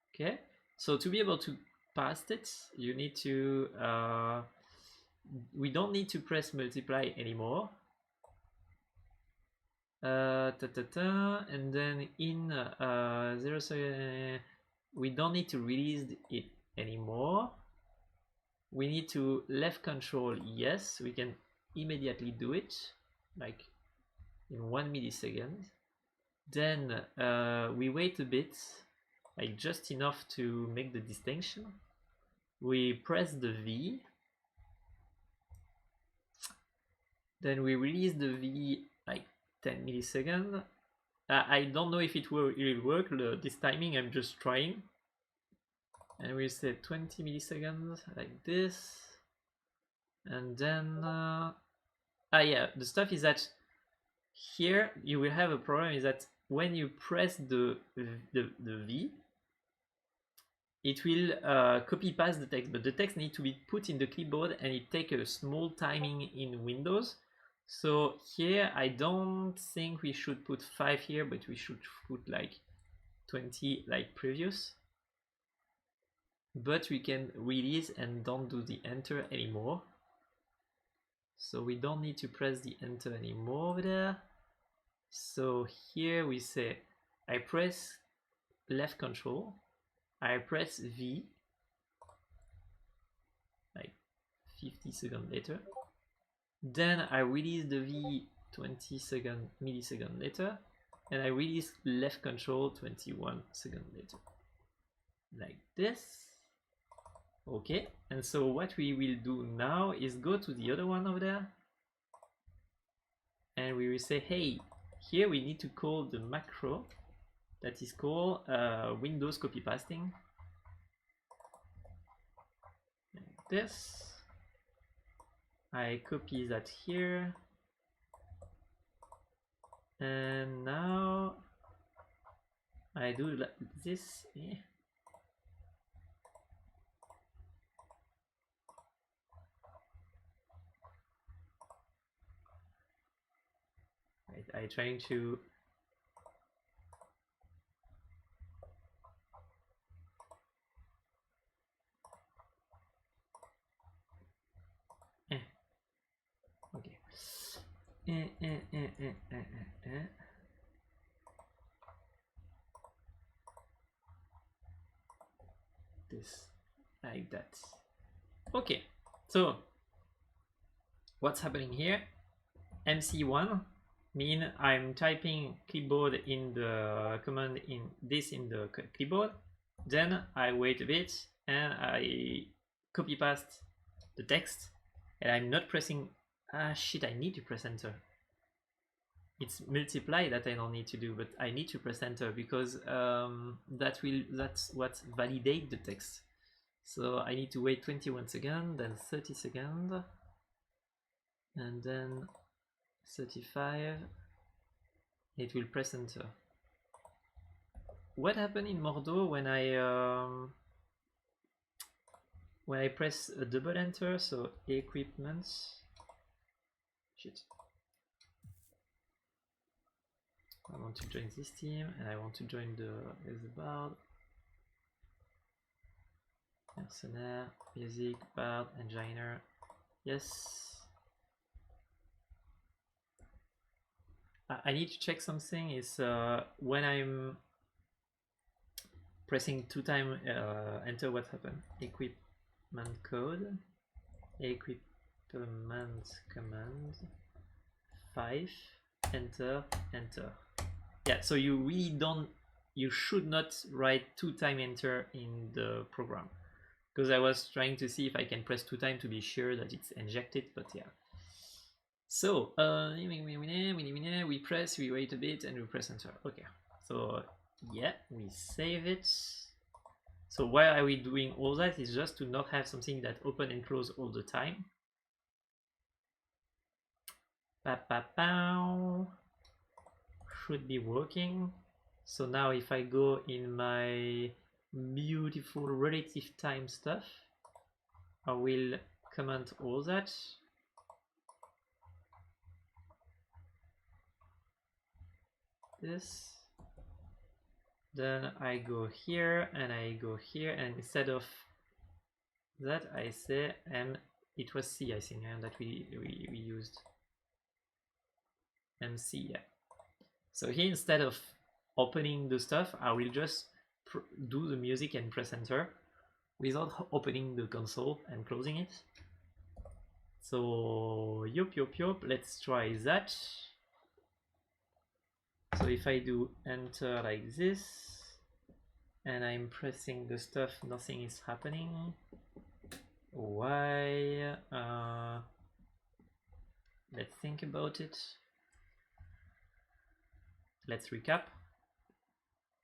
Okay, so to be able to paste it, you need to we don't need to press multiply anymore. And then in 0, so we don't need to release it anymore. we need to left control, yes, we can immediately do it, like in 1 millisecond. Then we wait a bit, like just enough to make the distinction. We press the V, then we release the V like 10 milliseconds. I don't know if it will work, this timing, I'm just trying. And we say 20 milliseconds, like this. And then, yeah, the stuff is that here you will have a problem is that when you press the V, it will copy paste the text, but the text needs to be put in the clipboard and it takes a small timing in Windows. So here I don't think we should put 5 here, but we should put like 20 like previous. But we can release and don't do the enter anymore. So we don't need to press the enter anymore over there. So here we say I press left control, I press V, like 50 seconds later. Then I release the V 20 milliseconds later, and I release left control 21 seconds later. Like this. Okay, and so what we will do now is go to the other one over there, and we will say, hey, here we need to call the macro that is called Windows copy pasting. Like this. I copy that here, and now I do like this. Yeah. I trying to okay. This like that. Okay, so what's happening here? MC1 mean I'm typing clipboard in the command in this in the clipboard, then I wait a bit and I copy paste the text, and I'm not pressing, shit, I need to press enter. It's multiply that I don't need to do, but I need to press enter because that's what validate the text. So I need to wait 21 seconds, then 30 seconds, and then 35. It will press enter. What happened in Mordhau when I press a double enter? So equipment. Shit. I want to join this team, and I want to join the bard, mercenaire, music, bard, engineer. Yes. I need to check something. Is when I'm pressing 2 times enter, what happened? Equipment code, equipment command 5, enter, enter. Yeah, so you really don't, you should not write 2 times enter in the program, because I was trying to see if I can press 2 times to be sure that it's injected, but yeah. So we press, we wait a bit, and we press enter. Okay, so yeah, we save it. So why are we doing all that? Is just to not have something that open and close all the time. Should be working. So now if I go in my beautiful relative time stuff, I will comment all that. This. Then I go here and I go here, and instead of that I say it was C, I think, that we used MC. Yeah. So here, instead of opening the stuff, I will just do the music and press enter. without opening the console and closing it. So yup, let's try that. So if I do enter like this and I'm pressing the stuff, nothing is happening. Why? Let's think about it. Let's recap.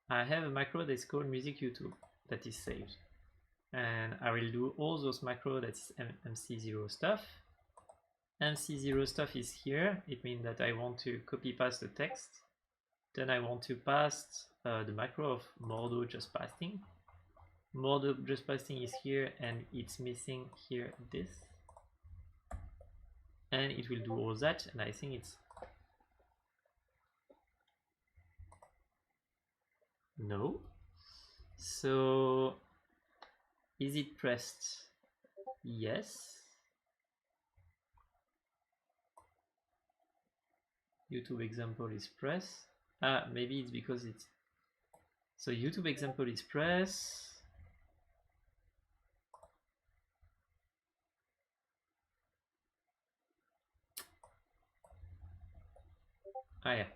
I have a macro that's called music YouTube that is saved, and I will do all those macro that's MC0 stuff. MC0 stuff is here. It means that I want to copy paste the text. Then I want to paste the macro of Mordhau just pasting. Mordhau just pasting is here, and it's missing here this. And it will do all that, and I think it's no. So is it pressed? Yes. YouTube example is pressed. Maybe it's because it's so YouTube example is pressed. Yeah.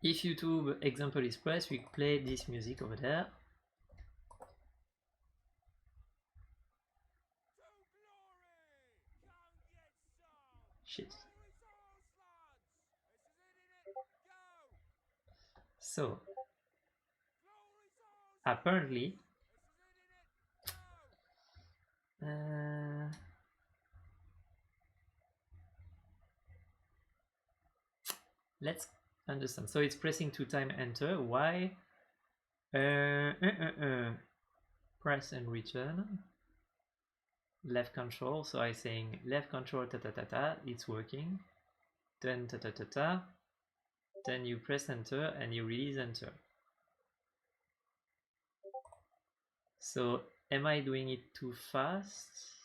If YouTube example is pressed, we play this music over there. Shit. So apparently let's understand. So it's pressing 2 times enter. Why? Press and return. Left control. So I'm saying left control ta ta ta ta. It's working. Then ta ta ta ta. Then you press enter and you release enter. So am I doing it too fast?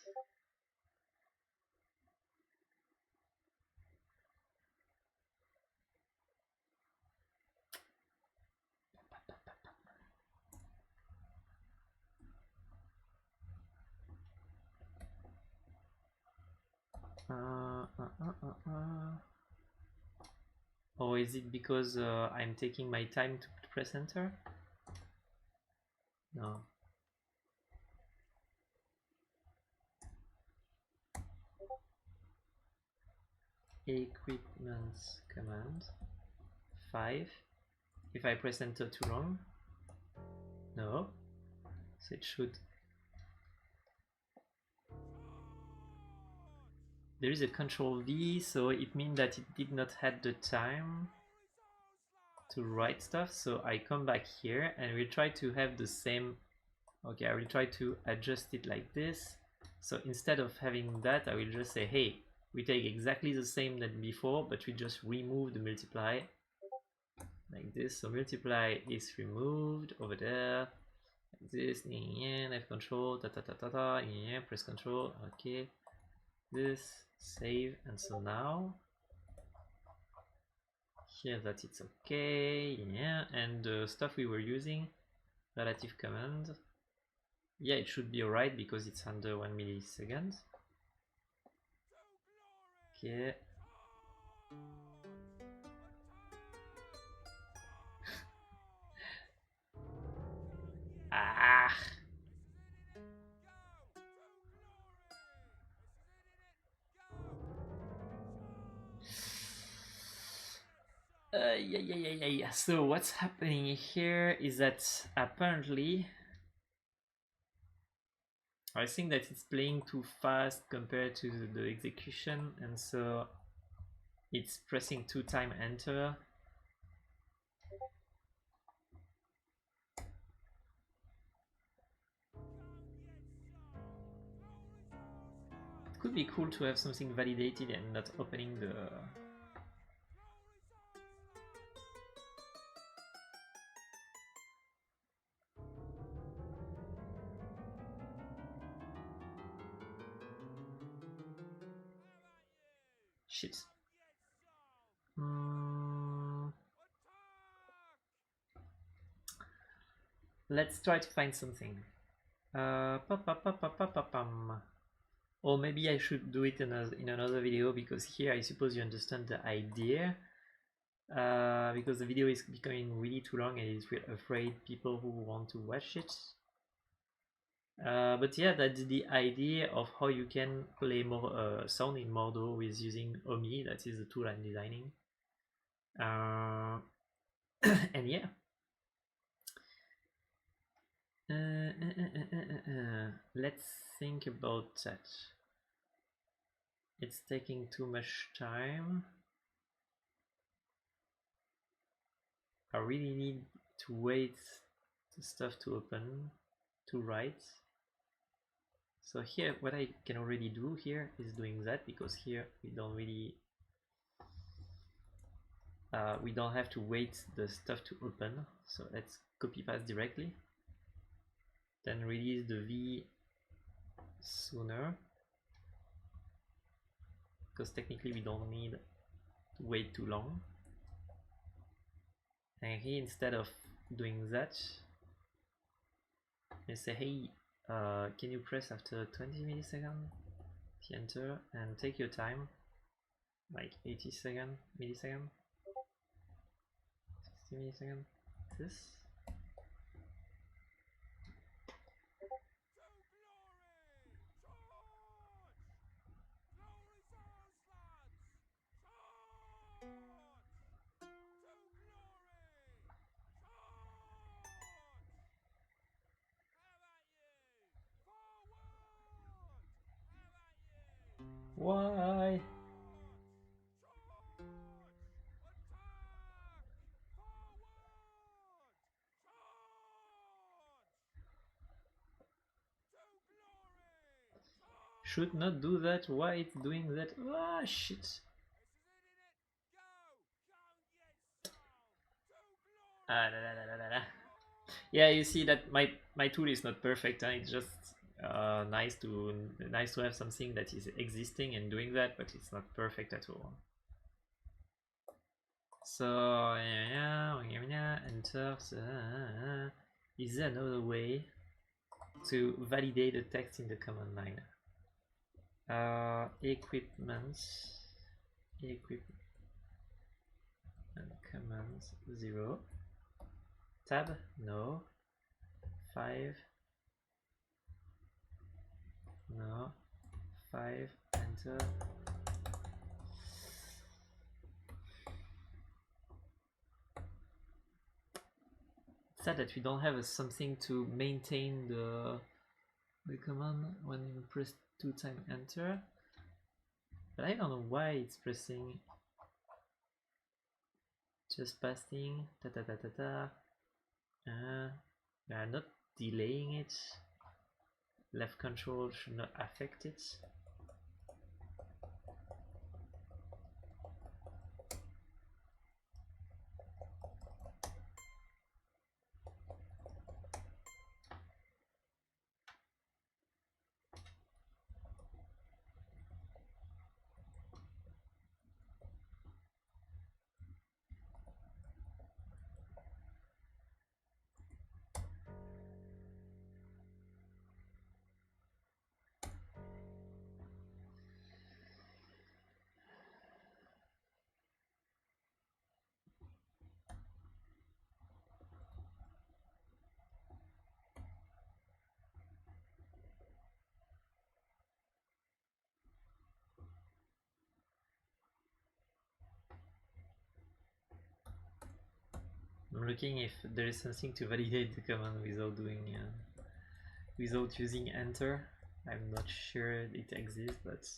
Or is it because I'm taking my time to press enter? No. Equipment command 5. If I press enter too long, no. So it should. There is a control V, so it means that it did not have the time to write stuff. So I come back here and we'll try to have the same. Okay, I will try to adjust it like this. So instead of having that, I will just say, hey, we take exactly the same than before, but we just remove the multiply like this. So multiply is removed over there. Like this, F control, ta ta ta ta ta, press control, okay. This, save, and so now here that it's okay, and the stuff we were using, relative command, it should be alright because it's under 1 millisecond. Okay. Yeah. So what's happening here is that apparently I think that it's playing too fast compared to the execution, and so it's pressing 2 times enter. It could be cool to have something validated and not opening the shit. let's try to find something. Or maybe I should do it in another video, because here I suppose you understand the idea. Because the video is becoming really too long and it's afraid people who want to watch it. But yeah, that's the idea of how you can play more sound in Mordhau with using OMI. That is the tool I'm designing. And yeah. Let's think about that. It's taking too much time. I really need to wait the stuff to open, to write. So here, what I can already do here is doing that, because here we don't really we don't have to wait the stuff to open. So let's copy paste directly, then release the V sooner, because technically we don't need to wait too long. And here, instead of doing that, I say, hey, can you press after 20 milliseconds? Enter and take your time, like 80 milliseconds, 60 milliseconds. This. Why? Should not do that. Why it's doing that? Ah, shit. Yeah, you see that my tool is not perfect, and it's just nice to have something that is existing and doing that, but it's not perfect at all. So enter. Is there another way to validate the text in the command line? Equipment and commands 0. Tab, no. 5, no. 5, enter. It's sad that we don't have something to maintain the command when you press 2 times enter. But I don't know why it's pressing. Just pasting. We are not delaying it. Left control should not affect it. I'm looking if there is something to validate the command without doing without using enter. I'm not sure it exists, but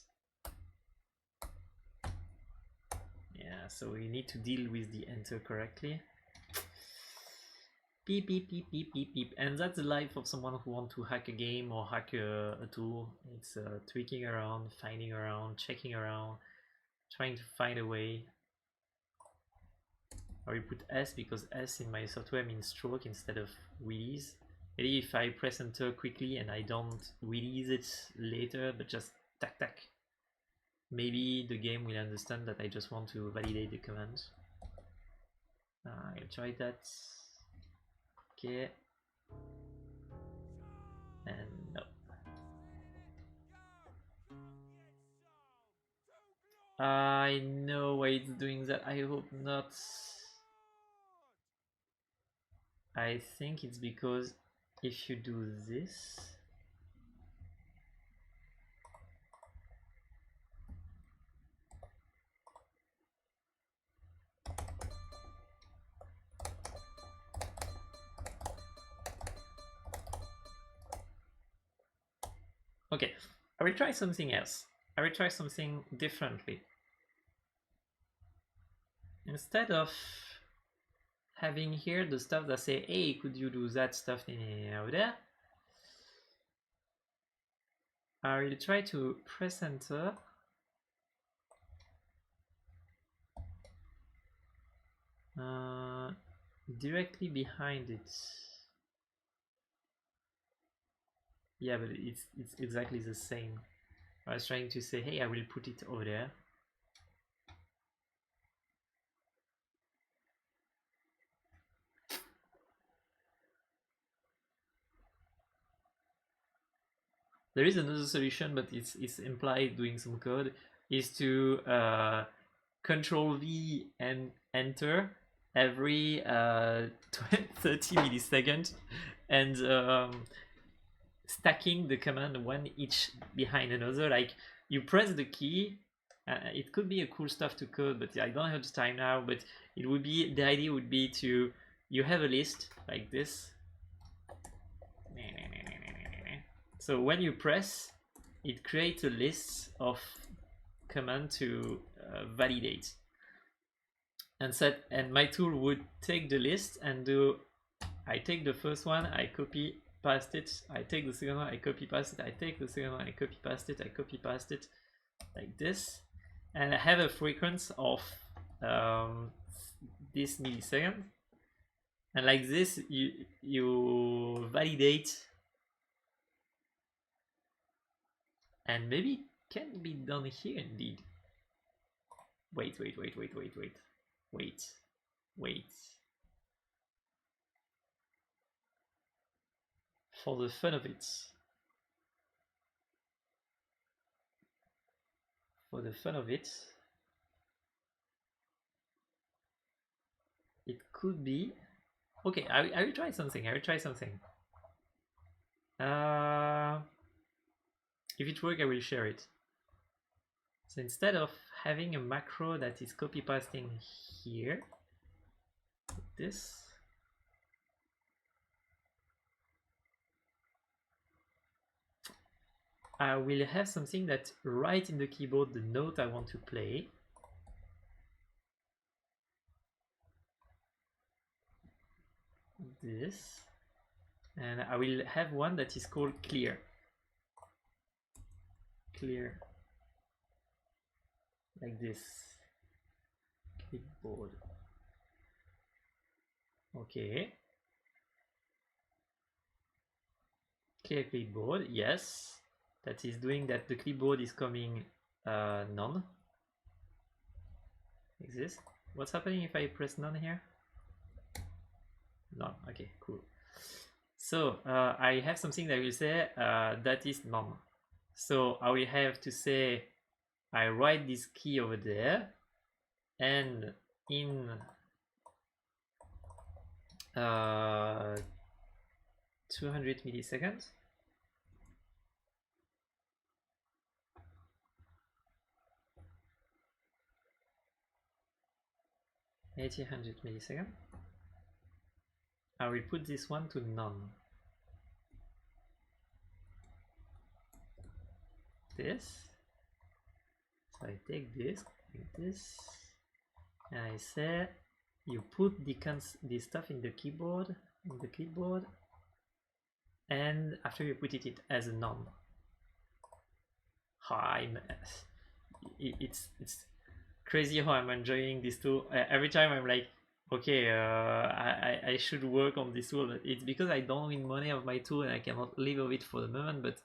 yeah, so we need to deal with the enter correctly. Beep beep beep beep beep beep, and that's the life of someone who wants to hack a game or hack a tool. It's tweaking around, finding around, checking around, trying to find a way. Or you put S because S in my software means stroke instead of release. Maybe if I press enter quickly and I don't release it later, but just tac tac, maybe the game will understand that I just want to validate the command. I'll try that. Okay. And no. I know why it's doing that. I hope not. I think it's because if you do this, okay, I will try something else. I will try something differently. Instead of having here the stuff that say, hey, could you do that stuff over there? I will try to press enter. Directly behind it. Yeah, but it's exactly the same. I was trying to say, hey, I will put it over there. There is another solution, but it's implied doing some code, is to Control V and enter every 30 milliseconds and stacking the command one each behind another. Like you press the key. It could be a cool stuff to code, but I don't have the time now. But it would be, the idea would be to, you have a list like this. So when you press, it creates a list of command to validate. And my tool would take the list and do, I take the first one, I copy paste it, I take the second one, I copy paste it, I take the second one, I copy paste it, I copy paste it, like this, and I have a frequency of this millisecond, and like this you validate, and maybe it can be done here indeed. Wait. For the fun of it. For the fun of it. It could be. Okay, I will try something. If it works, I will share it. So instead of having a macro that is copy pasting here, this, I will have something that write in the keyboard the note I want to play. This, and I will have one that is called clear. Clear, like this. Clipboard. Okay. Clear clipboard, yes. That is doing that the clipboard is coming none. Like this. What's happening if I press none here? None. Okay, cool. So I have something that will say that is none. So I will have to say I write this key over there, and in 200 milliseconds, milliseconds, I will put this one to none. This. So I take this, like this, and I say you put the stuff in the keyboard, and after you put it as a none. It's crazy how I'm enjoying this tool. Every time I'm like, okay, I should work on this tool. It's because I don't win money of my tool and I cannot live of it for the moment, but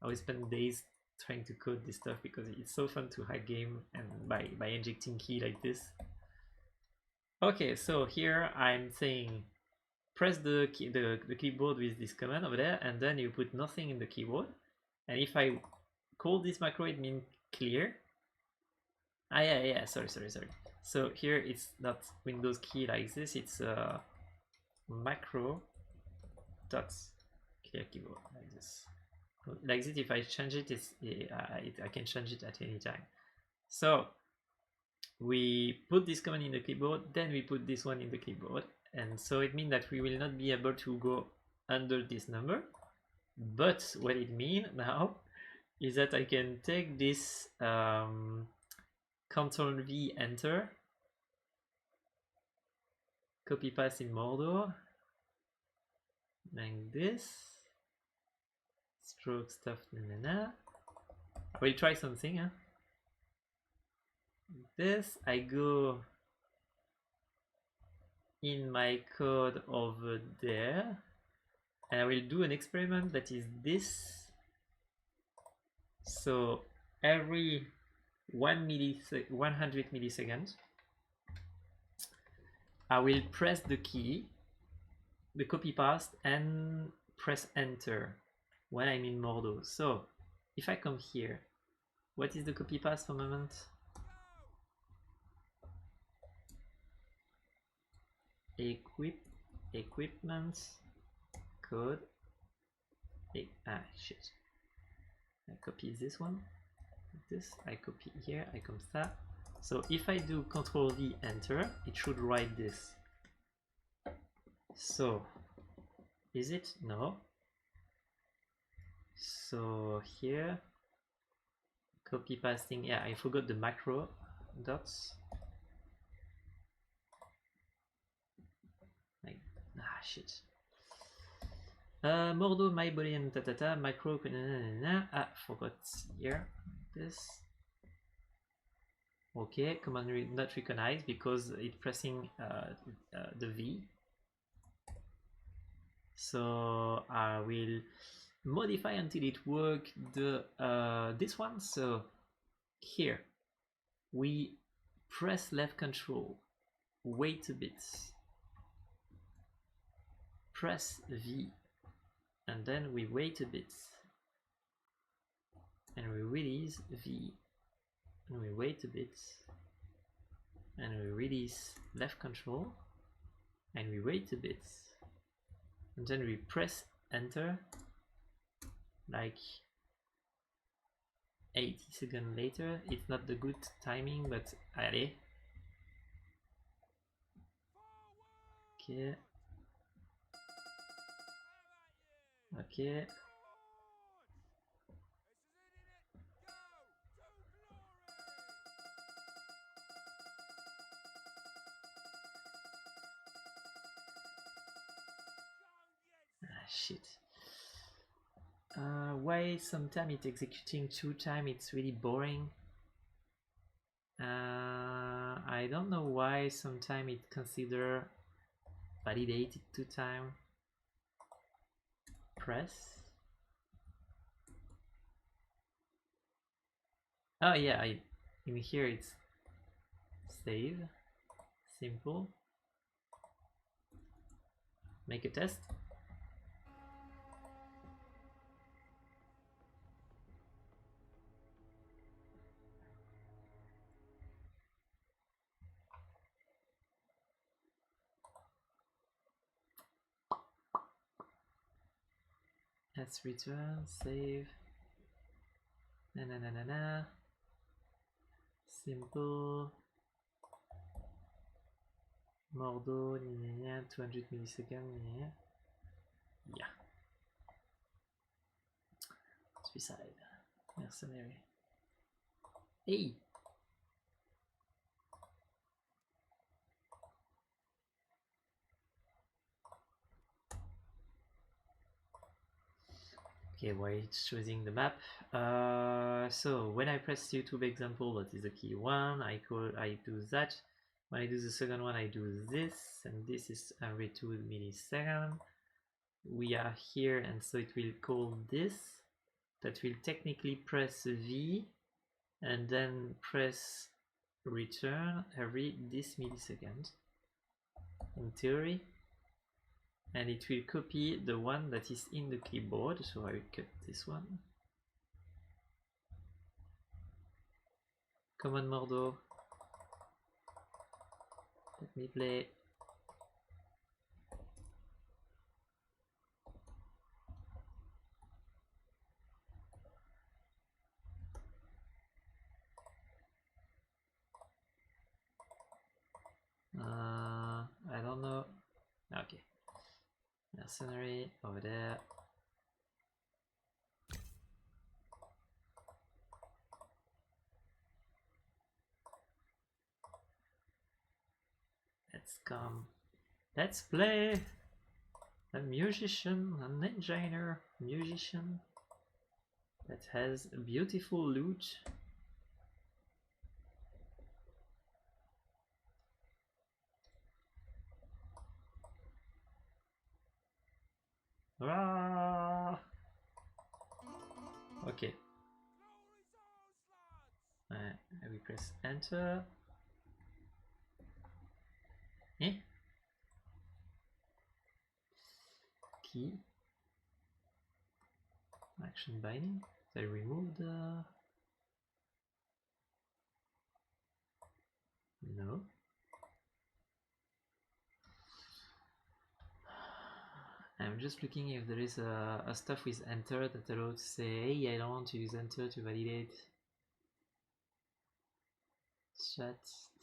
I will spend days trying to code this stuff because it's so fun to hack game and by injecting key like this. Okay, so here I'm saying press the keyboard with this command over there, and then you put nothing in the keyboard. And if I call this macro, it means clear. Ah, yeah, sorry. So here it's not Windows key like this, it's macro dot clear keyboard like this. Like this, if I change it, I can change it at any time. So we put this command in the keyboard, then we put this one in the keyboard, and so it means that we will not be able to go under this number. But what it means now is that I can take this Ctrl V, enter, copy paste in Mordhau, like this, stroke stuff, I will try something. This, I go in my code over there, and I will do an experiment that is this. So every 100 milliseconds, I will press the key, the copy paste, and press enter when I'm in Mordhau. So if I come here, what is the copy paste for a moment? Equipment code. Shit. I copy this one. This I copy here. I come that. So if I do Ctrl V, enter, it should write this. So is it? No. So here, copy pasting. Yeah, I forgot the macro dots. Like, shit. Mordhau, my body, and macro. Forgot here. This. Okay, command not recognized because it's pressing the V. So I will modify until it works this one. So here we press left control, wait a bit, press V, and then we wait a bit, and we release V, and we wait a bit, and we release left control, and we wait a bit, and then we press enter, like 80 seconds later. It's not the good timing, but allez. Okay. Okay. Shit. Why sometimes it's executing 2 times? It's really boring. I don't know why sometimes it consider validated 2 times. Press. Oh yeah, in here it's save, simple, make a test. Let's return, save, simple, Mordhau, 200 milliseconds, yeah. Suicide, mercenary. Hey! Okay, why it's choosing the map. So when I press YouTube example, that is the key 1, I do that. When I do the second one, I do this, and this is every 2 milliseconds. We are here, and so it will call this. That will technically press V, and then press return every this millisecond, in theory. and it will copy the one that is in the clipboard. So I will cut this one. Come on, Mordhau. Let me play. I don't know. Okay. Mercenary over there. Let's come. Let's play a musician, an engineer, musician that has a beautiful lute. Ah! Okay. We press enter. Eh? Key. Action binding. So I remove the... No. I'm just looking if there is a stuff with enter that allows to say, hey, I don't want to use enter to validate. Chat,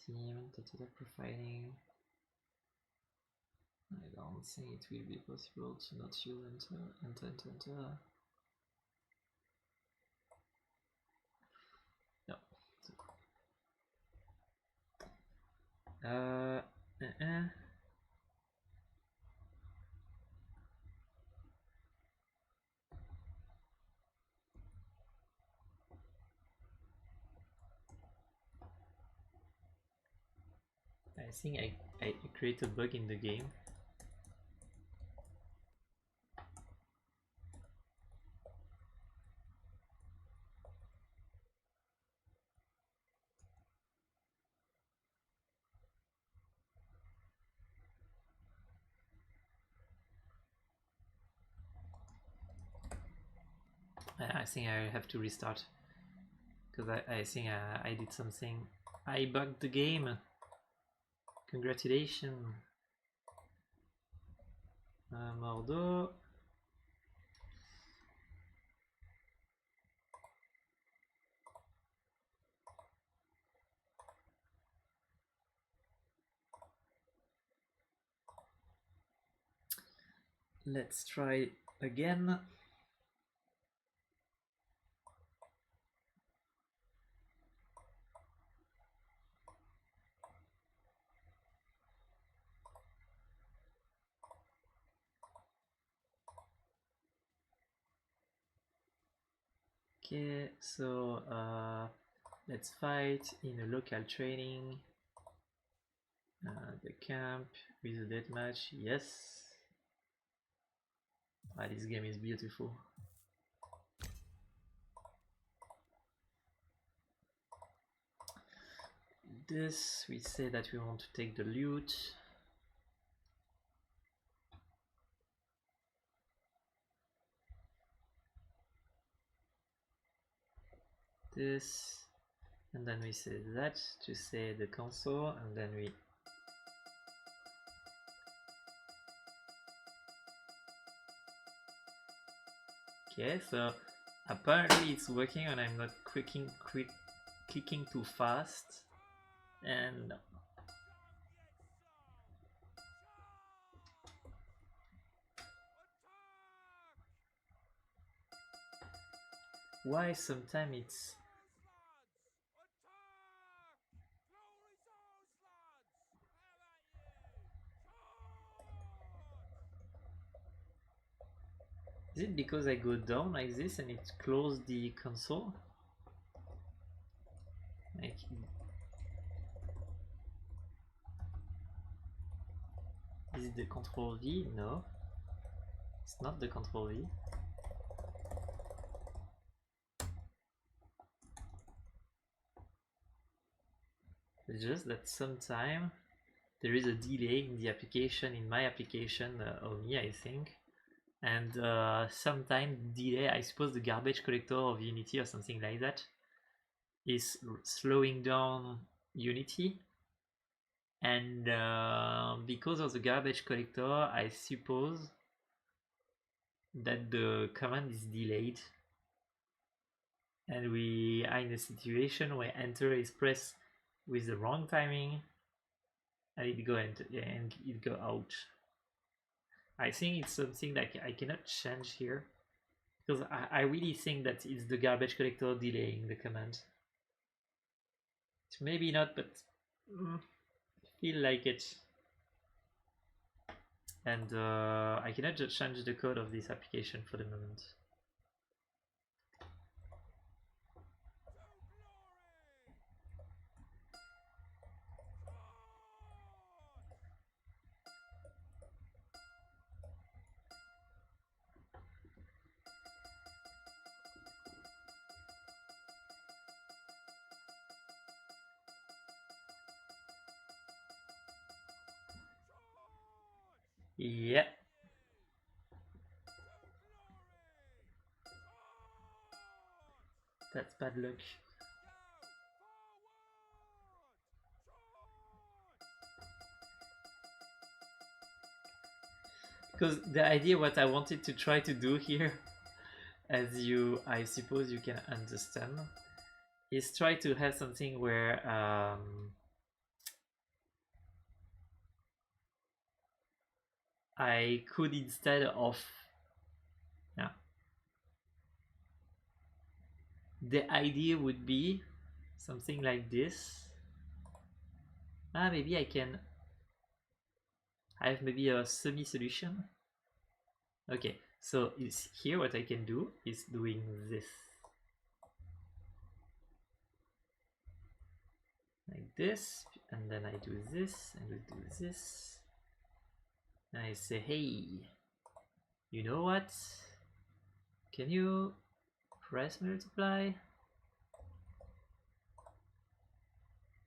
team, data profiling. I don't think it will be possible to not use enter. No. I think I created a bug in the game. I think I have to restart because I think I did something. I bugged the game. Congratulations, Mordhau. Let's try again. Okay, so let's fight in a local training. The camp with a deathmatch, yes. This game is beautiful. This, we say that we want to take the loot. This, and then we say that to say the console, and then we okay, so apparently it's working and I'm not clicking too fast, and why sometimes it's is it because I go down like this and it closed the console? Like, is it the control V? No, it's not the control V. It's just that sometimes there is a delay in the application, in my application, OMI, I think. And sometimes delay, I suppose the garbage collector of Unity or something like that is slowing down Unity. And because of the garbage collector, I suppose that the command is delayed. And we are in a situation where enter is pressed with the wrong timing and it go enter and it go out. I think it's something that I cannot change here because I really think that it's the garbage collector delaying the command. Maybe not, but feel like it. And I cannot just change the code of this application for the moment. Yeah. That's bad luck. Because the idea, what I wanted to try to do here, as I suppose you can understand, is try to have something where I could, instead of the idea would be something like this. Maybe I can have maybe a semi-solution. Okay, so it's here what I can do is doing this. Like this, and then I do this, and we do this. And I say, hey, you know what? Can you press multiply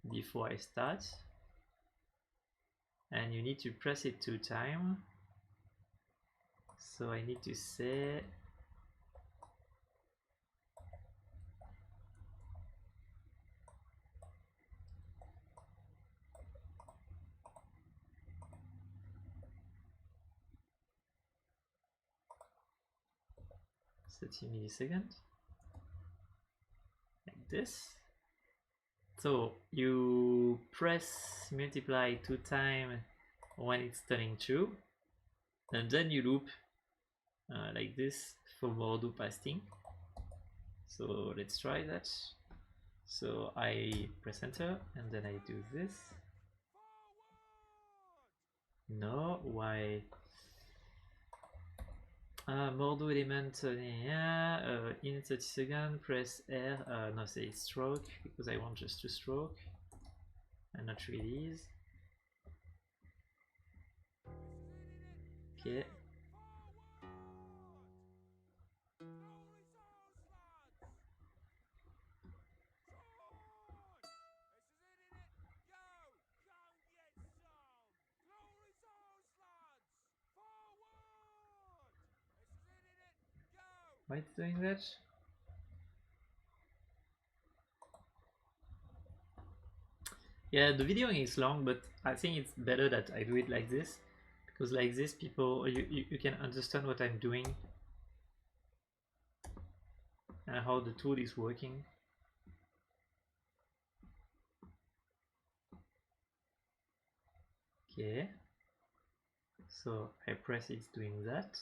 before I start? And you need to press it 2 times. So I need to say milliseconds, like this. So you press multiply 2 times when it's turning true, and then you loop like this for Mordhau pasting. So let's try that. So I press enter and then I do this. No, why? Mordhau element in 30 seconds, press R, no, say stroke, because I want just to stroke and not release. Okay. Why it's doing that? Yeah, the video is long, but I think it's better that I do it like this, because like this people, you can understand what I'm doing and how the tool is working. Okay, so I press it's doing that.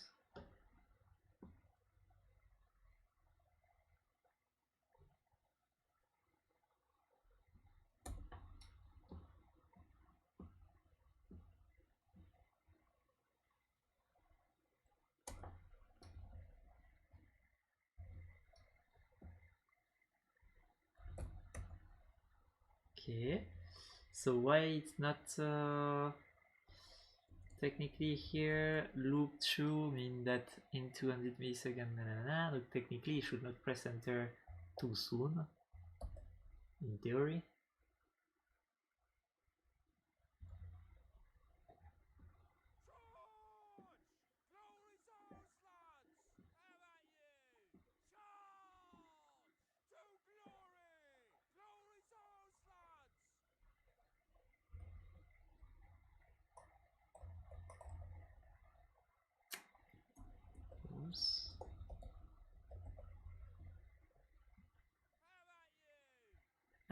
Okay, so why it's not technically here loop through mean that in 200 milliseconds, look, technically you should not press enter too soon in theory.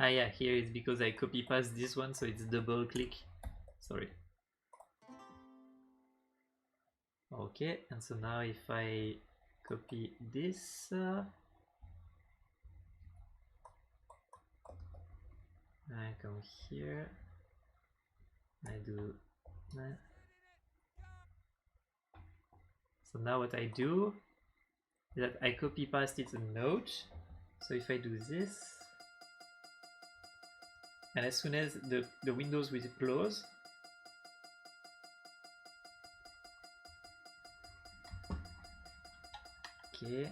Ah yeah, here it's because I copy past this one, so it's double click. Sorry. Okay, and so now if I copy this, I come here, I do that. So now what I do is that I copy past it a note. So if I do this, and as soon as the windows will close, okay.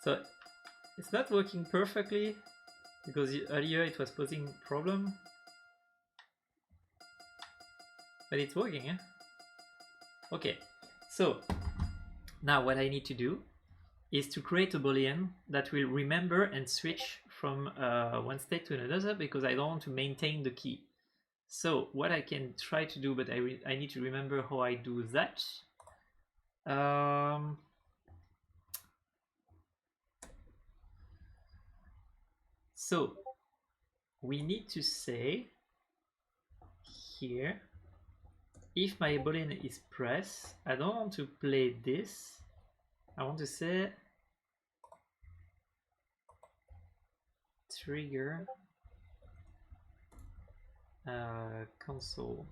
So it's not working perfectly because earlier it was posing problem, but it's working, eh? Okay, so now what I need to do is to create a boolean that will remember and switch from one state to another because I don't want to maintain the key. So what I can try to do, but I need to remember how I do that. So we need to say here, if my boolean is press, I don't want to play this. I want to say trigger console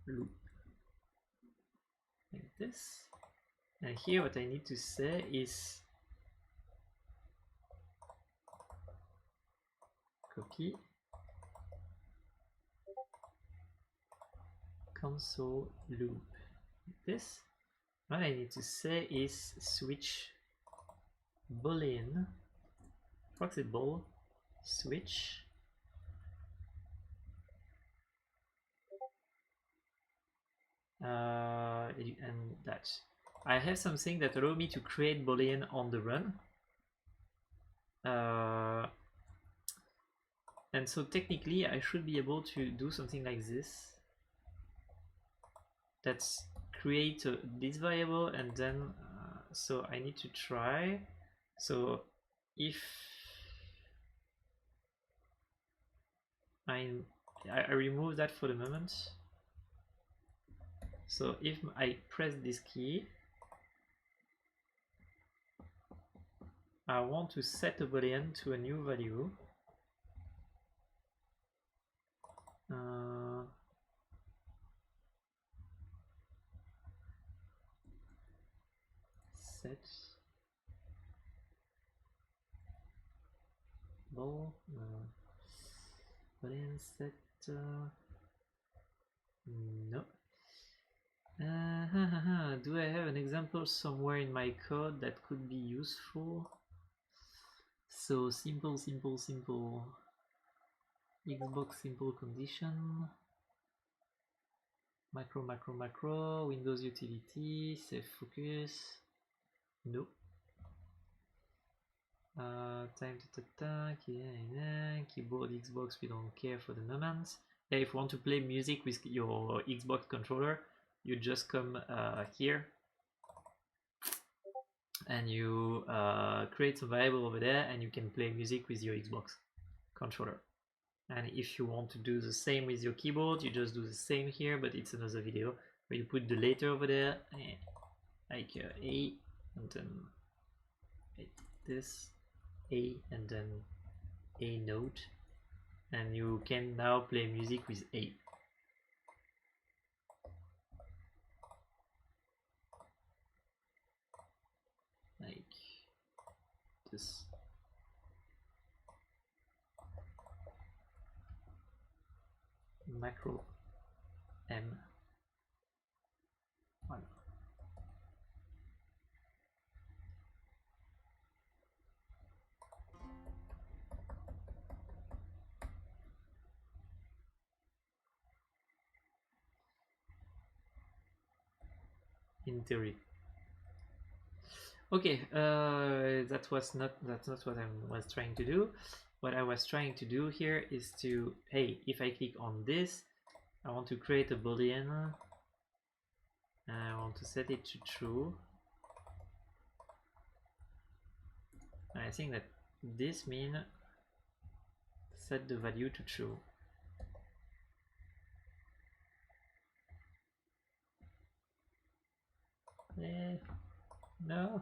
loop like this. And here what I need to say is copy console loop like this. What I need to say is switch boolean flexible switch and that. I have something that allow me to create boolean on the run. And so technically I should be able to do something like this. That's create this variable and then so I need to try. So if I remove that for the moment. So if I press this key, I want to set a boolean to a new value. Set ball boolean set no. Do I have an example somewhere in my code that could be useful? So simple Xbox simple condition macro Windows utility save focus no time keyboard Xbox we don't care for the moment. Yeah, if you want to play music with your Xbox controller, you just come here and you create a variable over there and you can play music with your Xbox controller. And if you want to do the same with your keyboard, you just do the same here, but it's another video where you put the letter over there, like A, and then this A, and then A note, and you can now play music with A. Like this. Macro M1. in theory. Okay, that's not what I was trying to do. What I was trying to do here is to, hey, if I click on this, I want to create a boolean and I want to set it to true. And I think that this means set the value to true. No.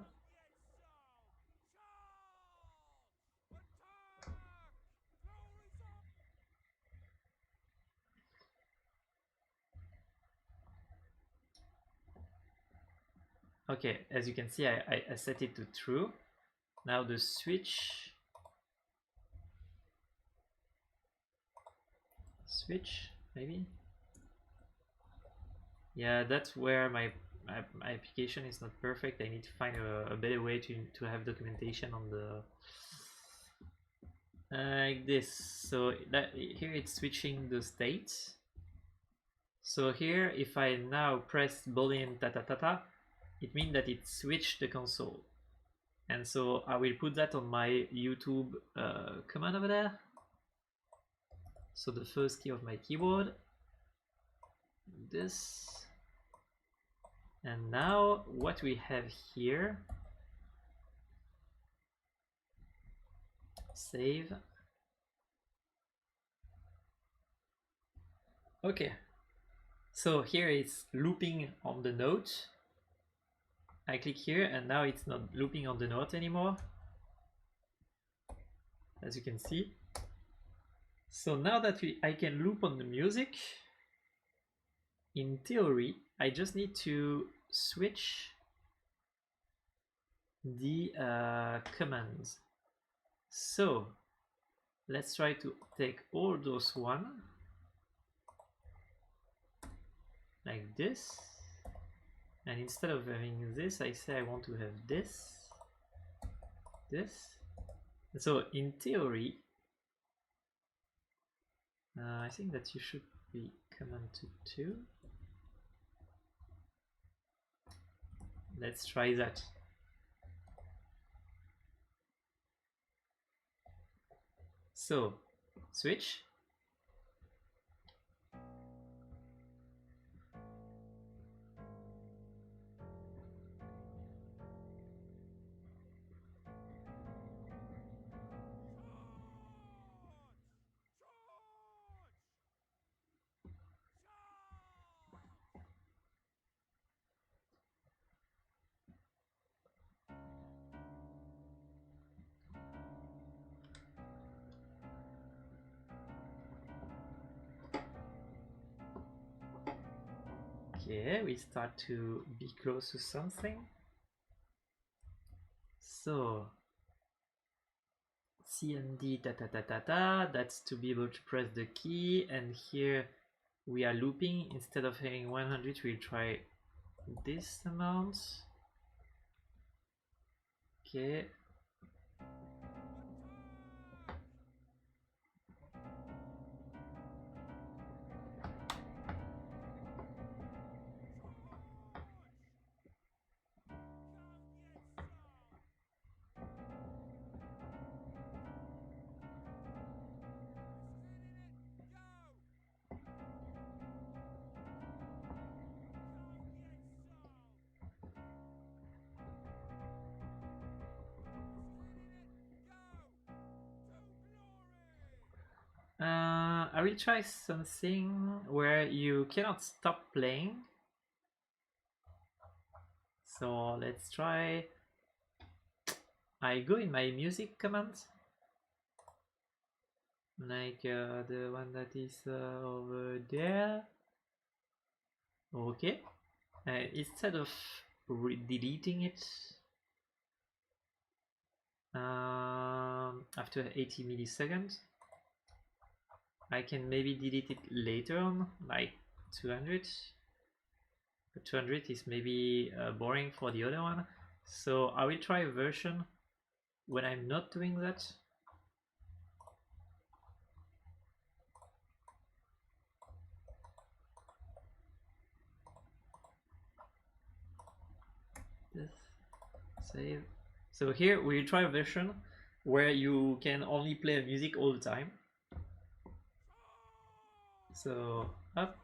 Okay, as you can see, I set it to true. Now the switch maybe. Yeah, that's where my application is not perfect. I need to find a better way to have documentation on the like this. So that here it's switching the states. So here, if I now press boolean ta ta ta ta, it means that it switched the console. And so I will put that on my YouTube command over there. So the first key of my keyboard, this. And now what we have here, save. Okay, so here it's looping on the note. I click here and now it's not looping on the note anymore, as you can see. So now that I can loop on the music, in theory, I just need to switch the commands. So let's try to take all those one like this, and instead of having this, I say I want to have this. So in theory, I think that you should be command to 2. Let's try that. So switch. Okay, we start to be close to something. So CMD ta ta ta ta ta, that's to be able to press the key, and here we are looping. Instead of having 100, we'll try this amount. Okay. I will try something where you cannot stop playing. So let's try. I go in my music command, like the one that is over there. Okay. Instead of deleting it after 80 milliseconds, I can maybe delete it later on, like 200. But 200 is maybe boring for the other one. So I will try a version when I'm not doing that. Save. So here we try a version where you can only play music all the time. So up.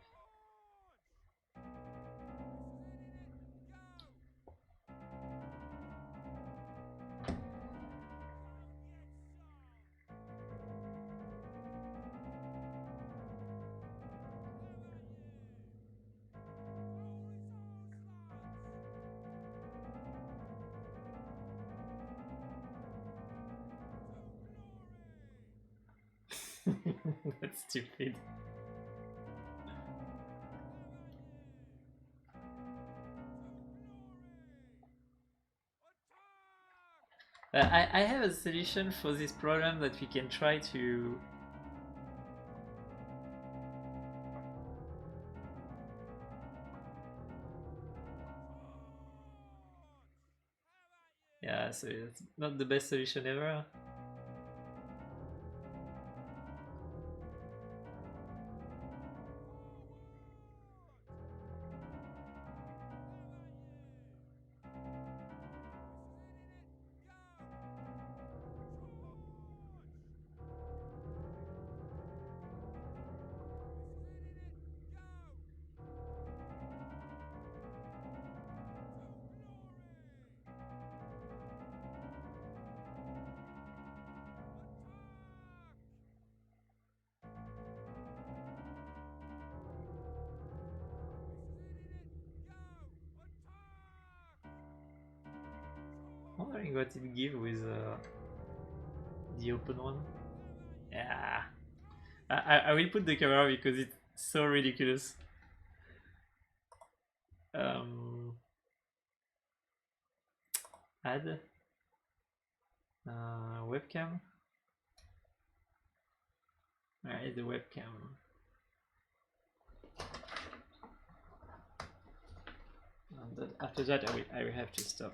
That's stupid. I have a solution for this problem that we can try to. Yeah, so it's not the best solution ever. Wondering what it give with the open one. Yeah, I will put the camera because it's so ridiculous. Add webcam. Alright, the webcam. And after that, I will have to stop.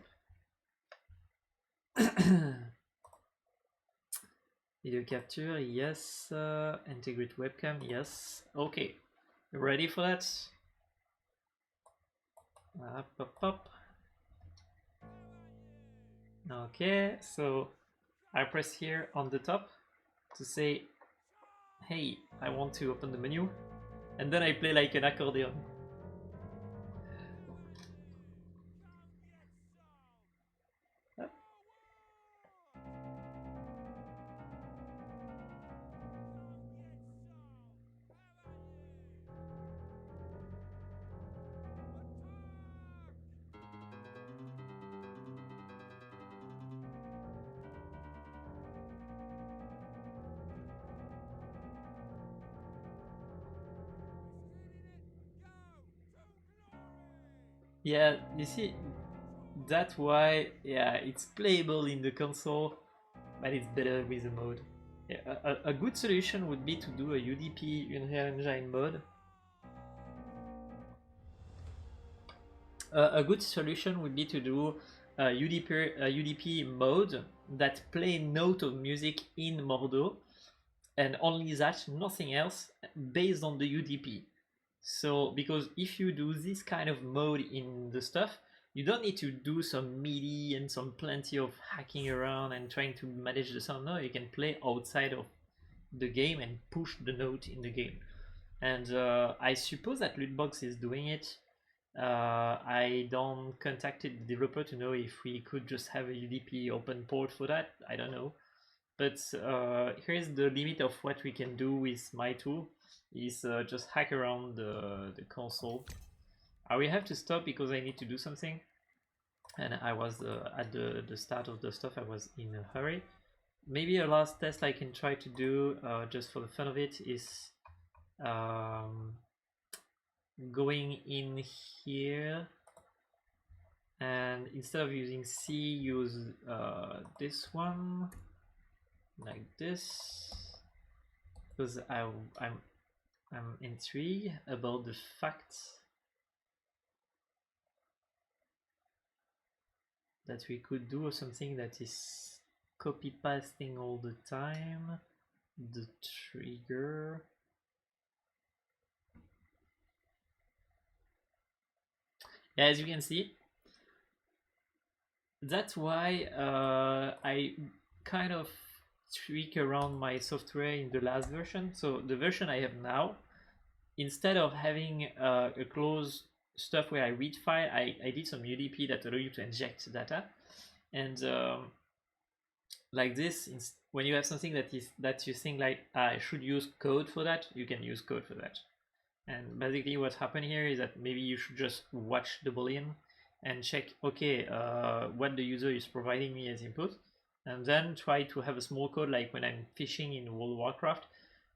Video capture, yes. Integrate webcam, yes. Okay, ready for that? Pop, pop. Okay, so I press here on the top to say, hey, I want to open the menu, and then I play like an accordion. Yeah, you see, that's why, yeah, it's playable in the console, but it's better with the mode. Yeah, a good solution would be to do a UDP Unreal Engine mode. A good solution would be to do a UDP mode that play note of music in Mordhau, and only that, nothing else, based on the UDP. So, because if you do this kind of mode in the stuff, you don't need to do some MIDI and some plenty of hacking around and trying to manage the sound. No, you can play outside of the game and push the note in the game. And I suppose that LuteBox is doing it. I don't contacted the developer to know if we could just have a UDP open port for that. I don't know. But here's the limit of what we can do with my tool, is just hack around the console. I will have to stop because I need to do something. And I was at the start of the stuff, I was in a hurry. Maybe a last test I can try to do just for the fun of it is going in here, and instead of using C, use this one, like this, because I'm intrigued about the fact that we could do something that is copy pasting all the time. The trigger. Yeah, as you can see, that's why I kind of tweak around my software in the last version. So the version I have now, instead of having a closed stuff where I read file, I did some UDP that allow you to inject data. And like this, when you have something that you think like I should use code for that, you can use code for that. And basically what happened here is that maybe you should just watch the boolean and check, okay, what the user is providing me as input, and then try to have a small code like when I'm fishing in World of Warcraft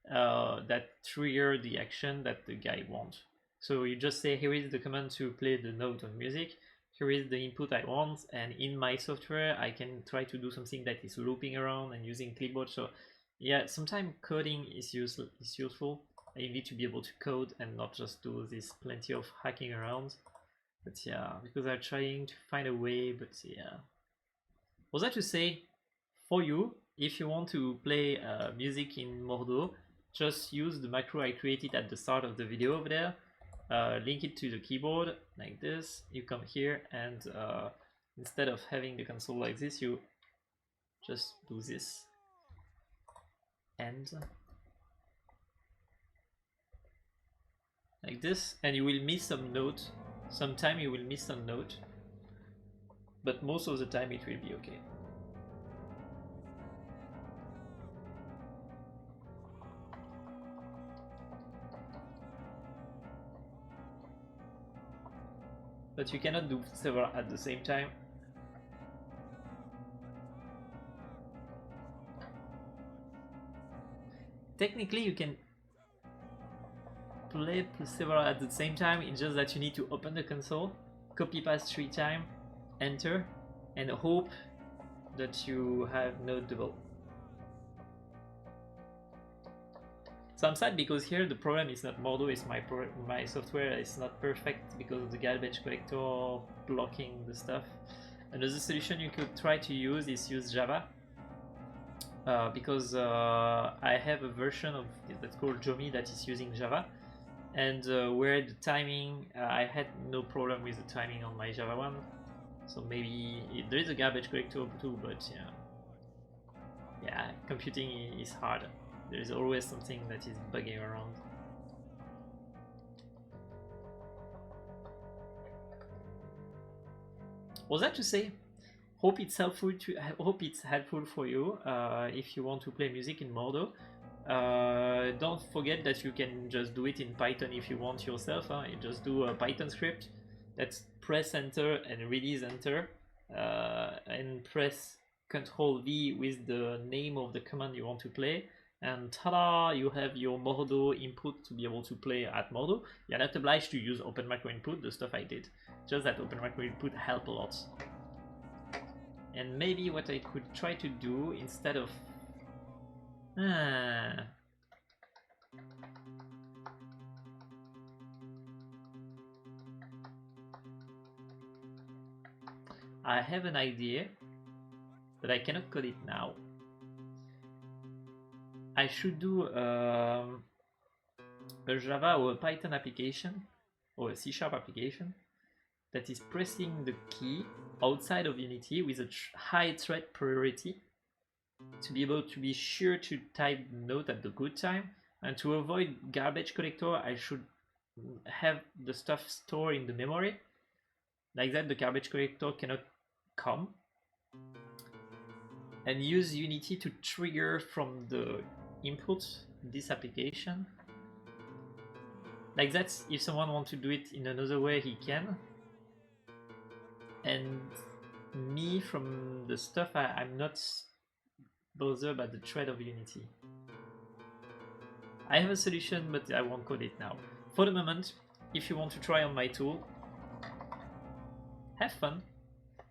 that trigger the action that the guy wants. So you just say, here is the command to play the note of music, here is the input I want, and in my software I can try to do something that is looping around and using clipboard. So yeah, sometimes coding is useful. You need to be able to code and not just do this plenty of hacking around. But yeah, because I'm trying to find a way, but yeah. Was that to say, for you, if you want to play music in Mordhau, just use the macro I created at the start of the video over there, link it to the keyboard like this, you come here and instead of having the console like this, you just do this and like this, and you will miss some note. Sometime you will miss some note, but most of the time it will be okay. But you cannot do several at the same time. Technically you can play several at the same time, it's just that you need to open the console, copy paste 3 times, enter, and hope that you have no double. So I'm sad because here the problem is not Mordhau, it's my software is not perfect because of the garbage collector blocking the stuff. Another solution you could try to use is use Java. Because I have a version of that's called OMI that is using Java, and where the timing, I had no problem with the timing on my Java one, so maybe there is a garbage collector too, but yeah, computing is hard. There is always something that is bugging around. Was that to say? Hope it's helpful for you if you want to play music in Mordhau. Don't forget that you can just do it in Python if you want yourself. You just do a Python script. That's press enter and release enter, and press Ctrl V with the name of the command you want to play, and ta-da! You have your Mordhau input to be able to play at Mordhau. You're not obliged to use Open Macro Input, the stuff I did. Just that Open Macro Input help a lot. And maybe what I could try to do instead of I have an idea, but I cannot code it now. I should do a Java or a Python application or a C# application that is pressing the key outside of Unity with a high thread priority to be able to be sure to type note at the good time, and to avoid garbage collector I should have the stuff stored in the memory. Like that the garbage collector cannot come, and use Unity to trigger from the input this application. Like that, if someone wants to do it in another way, he can. And me, from the stuff, I'm not bothered by the thread of Unity. I have a solution, but I won't code it now. For the moment, if you want to try on my tool, have fun.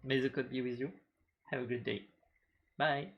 May the code be with you. Have a good day. Bye.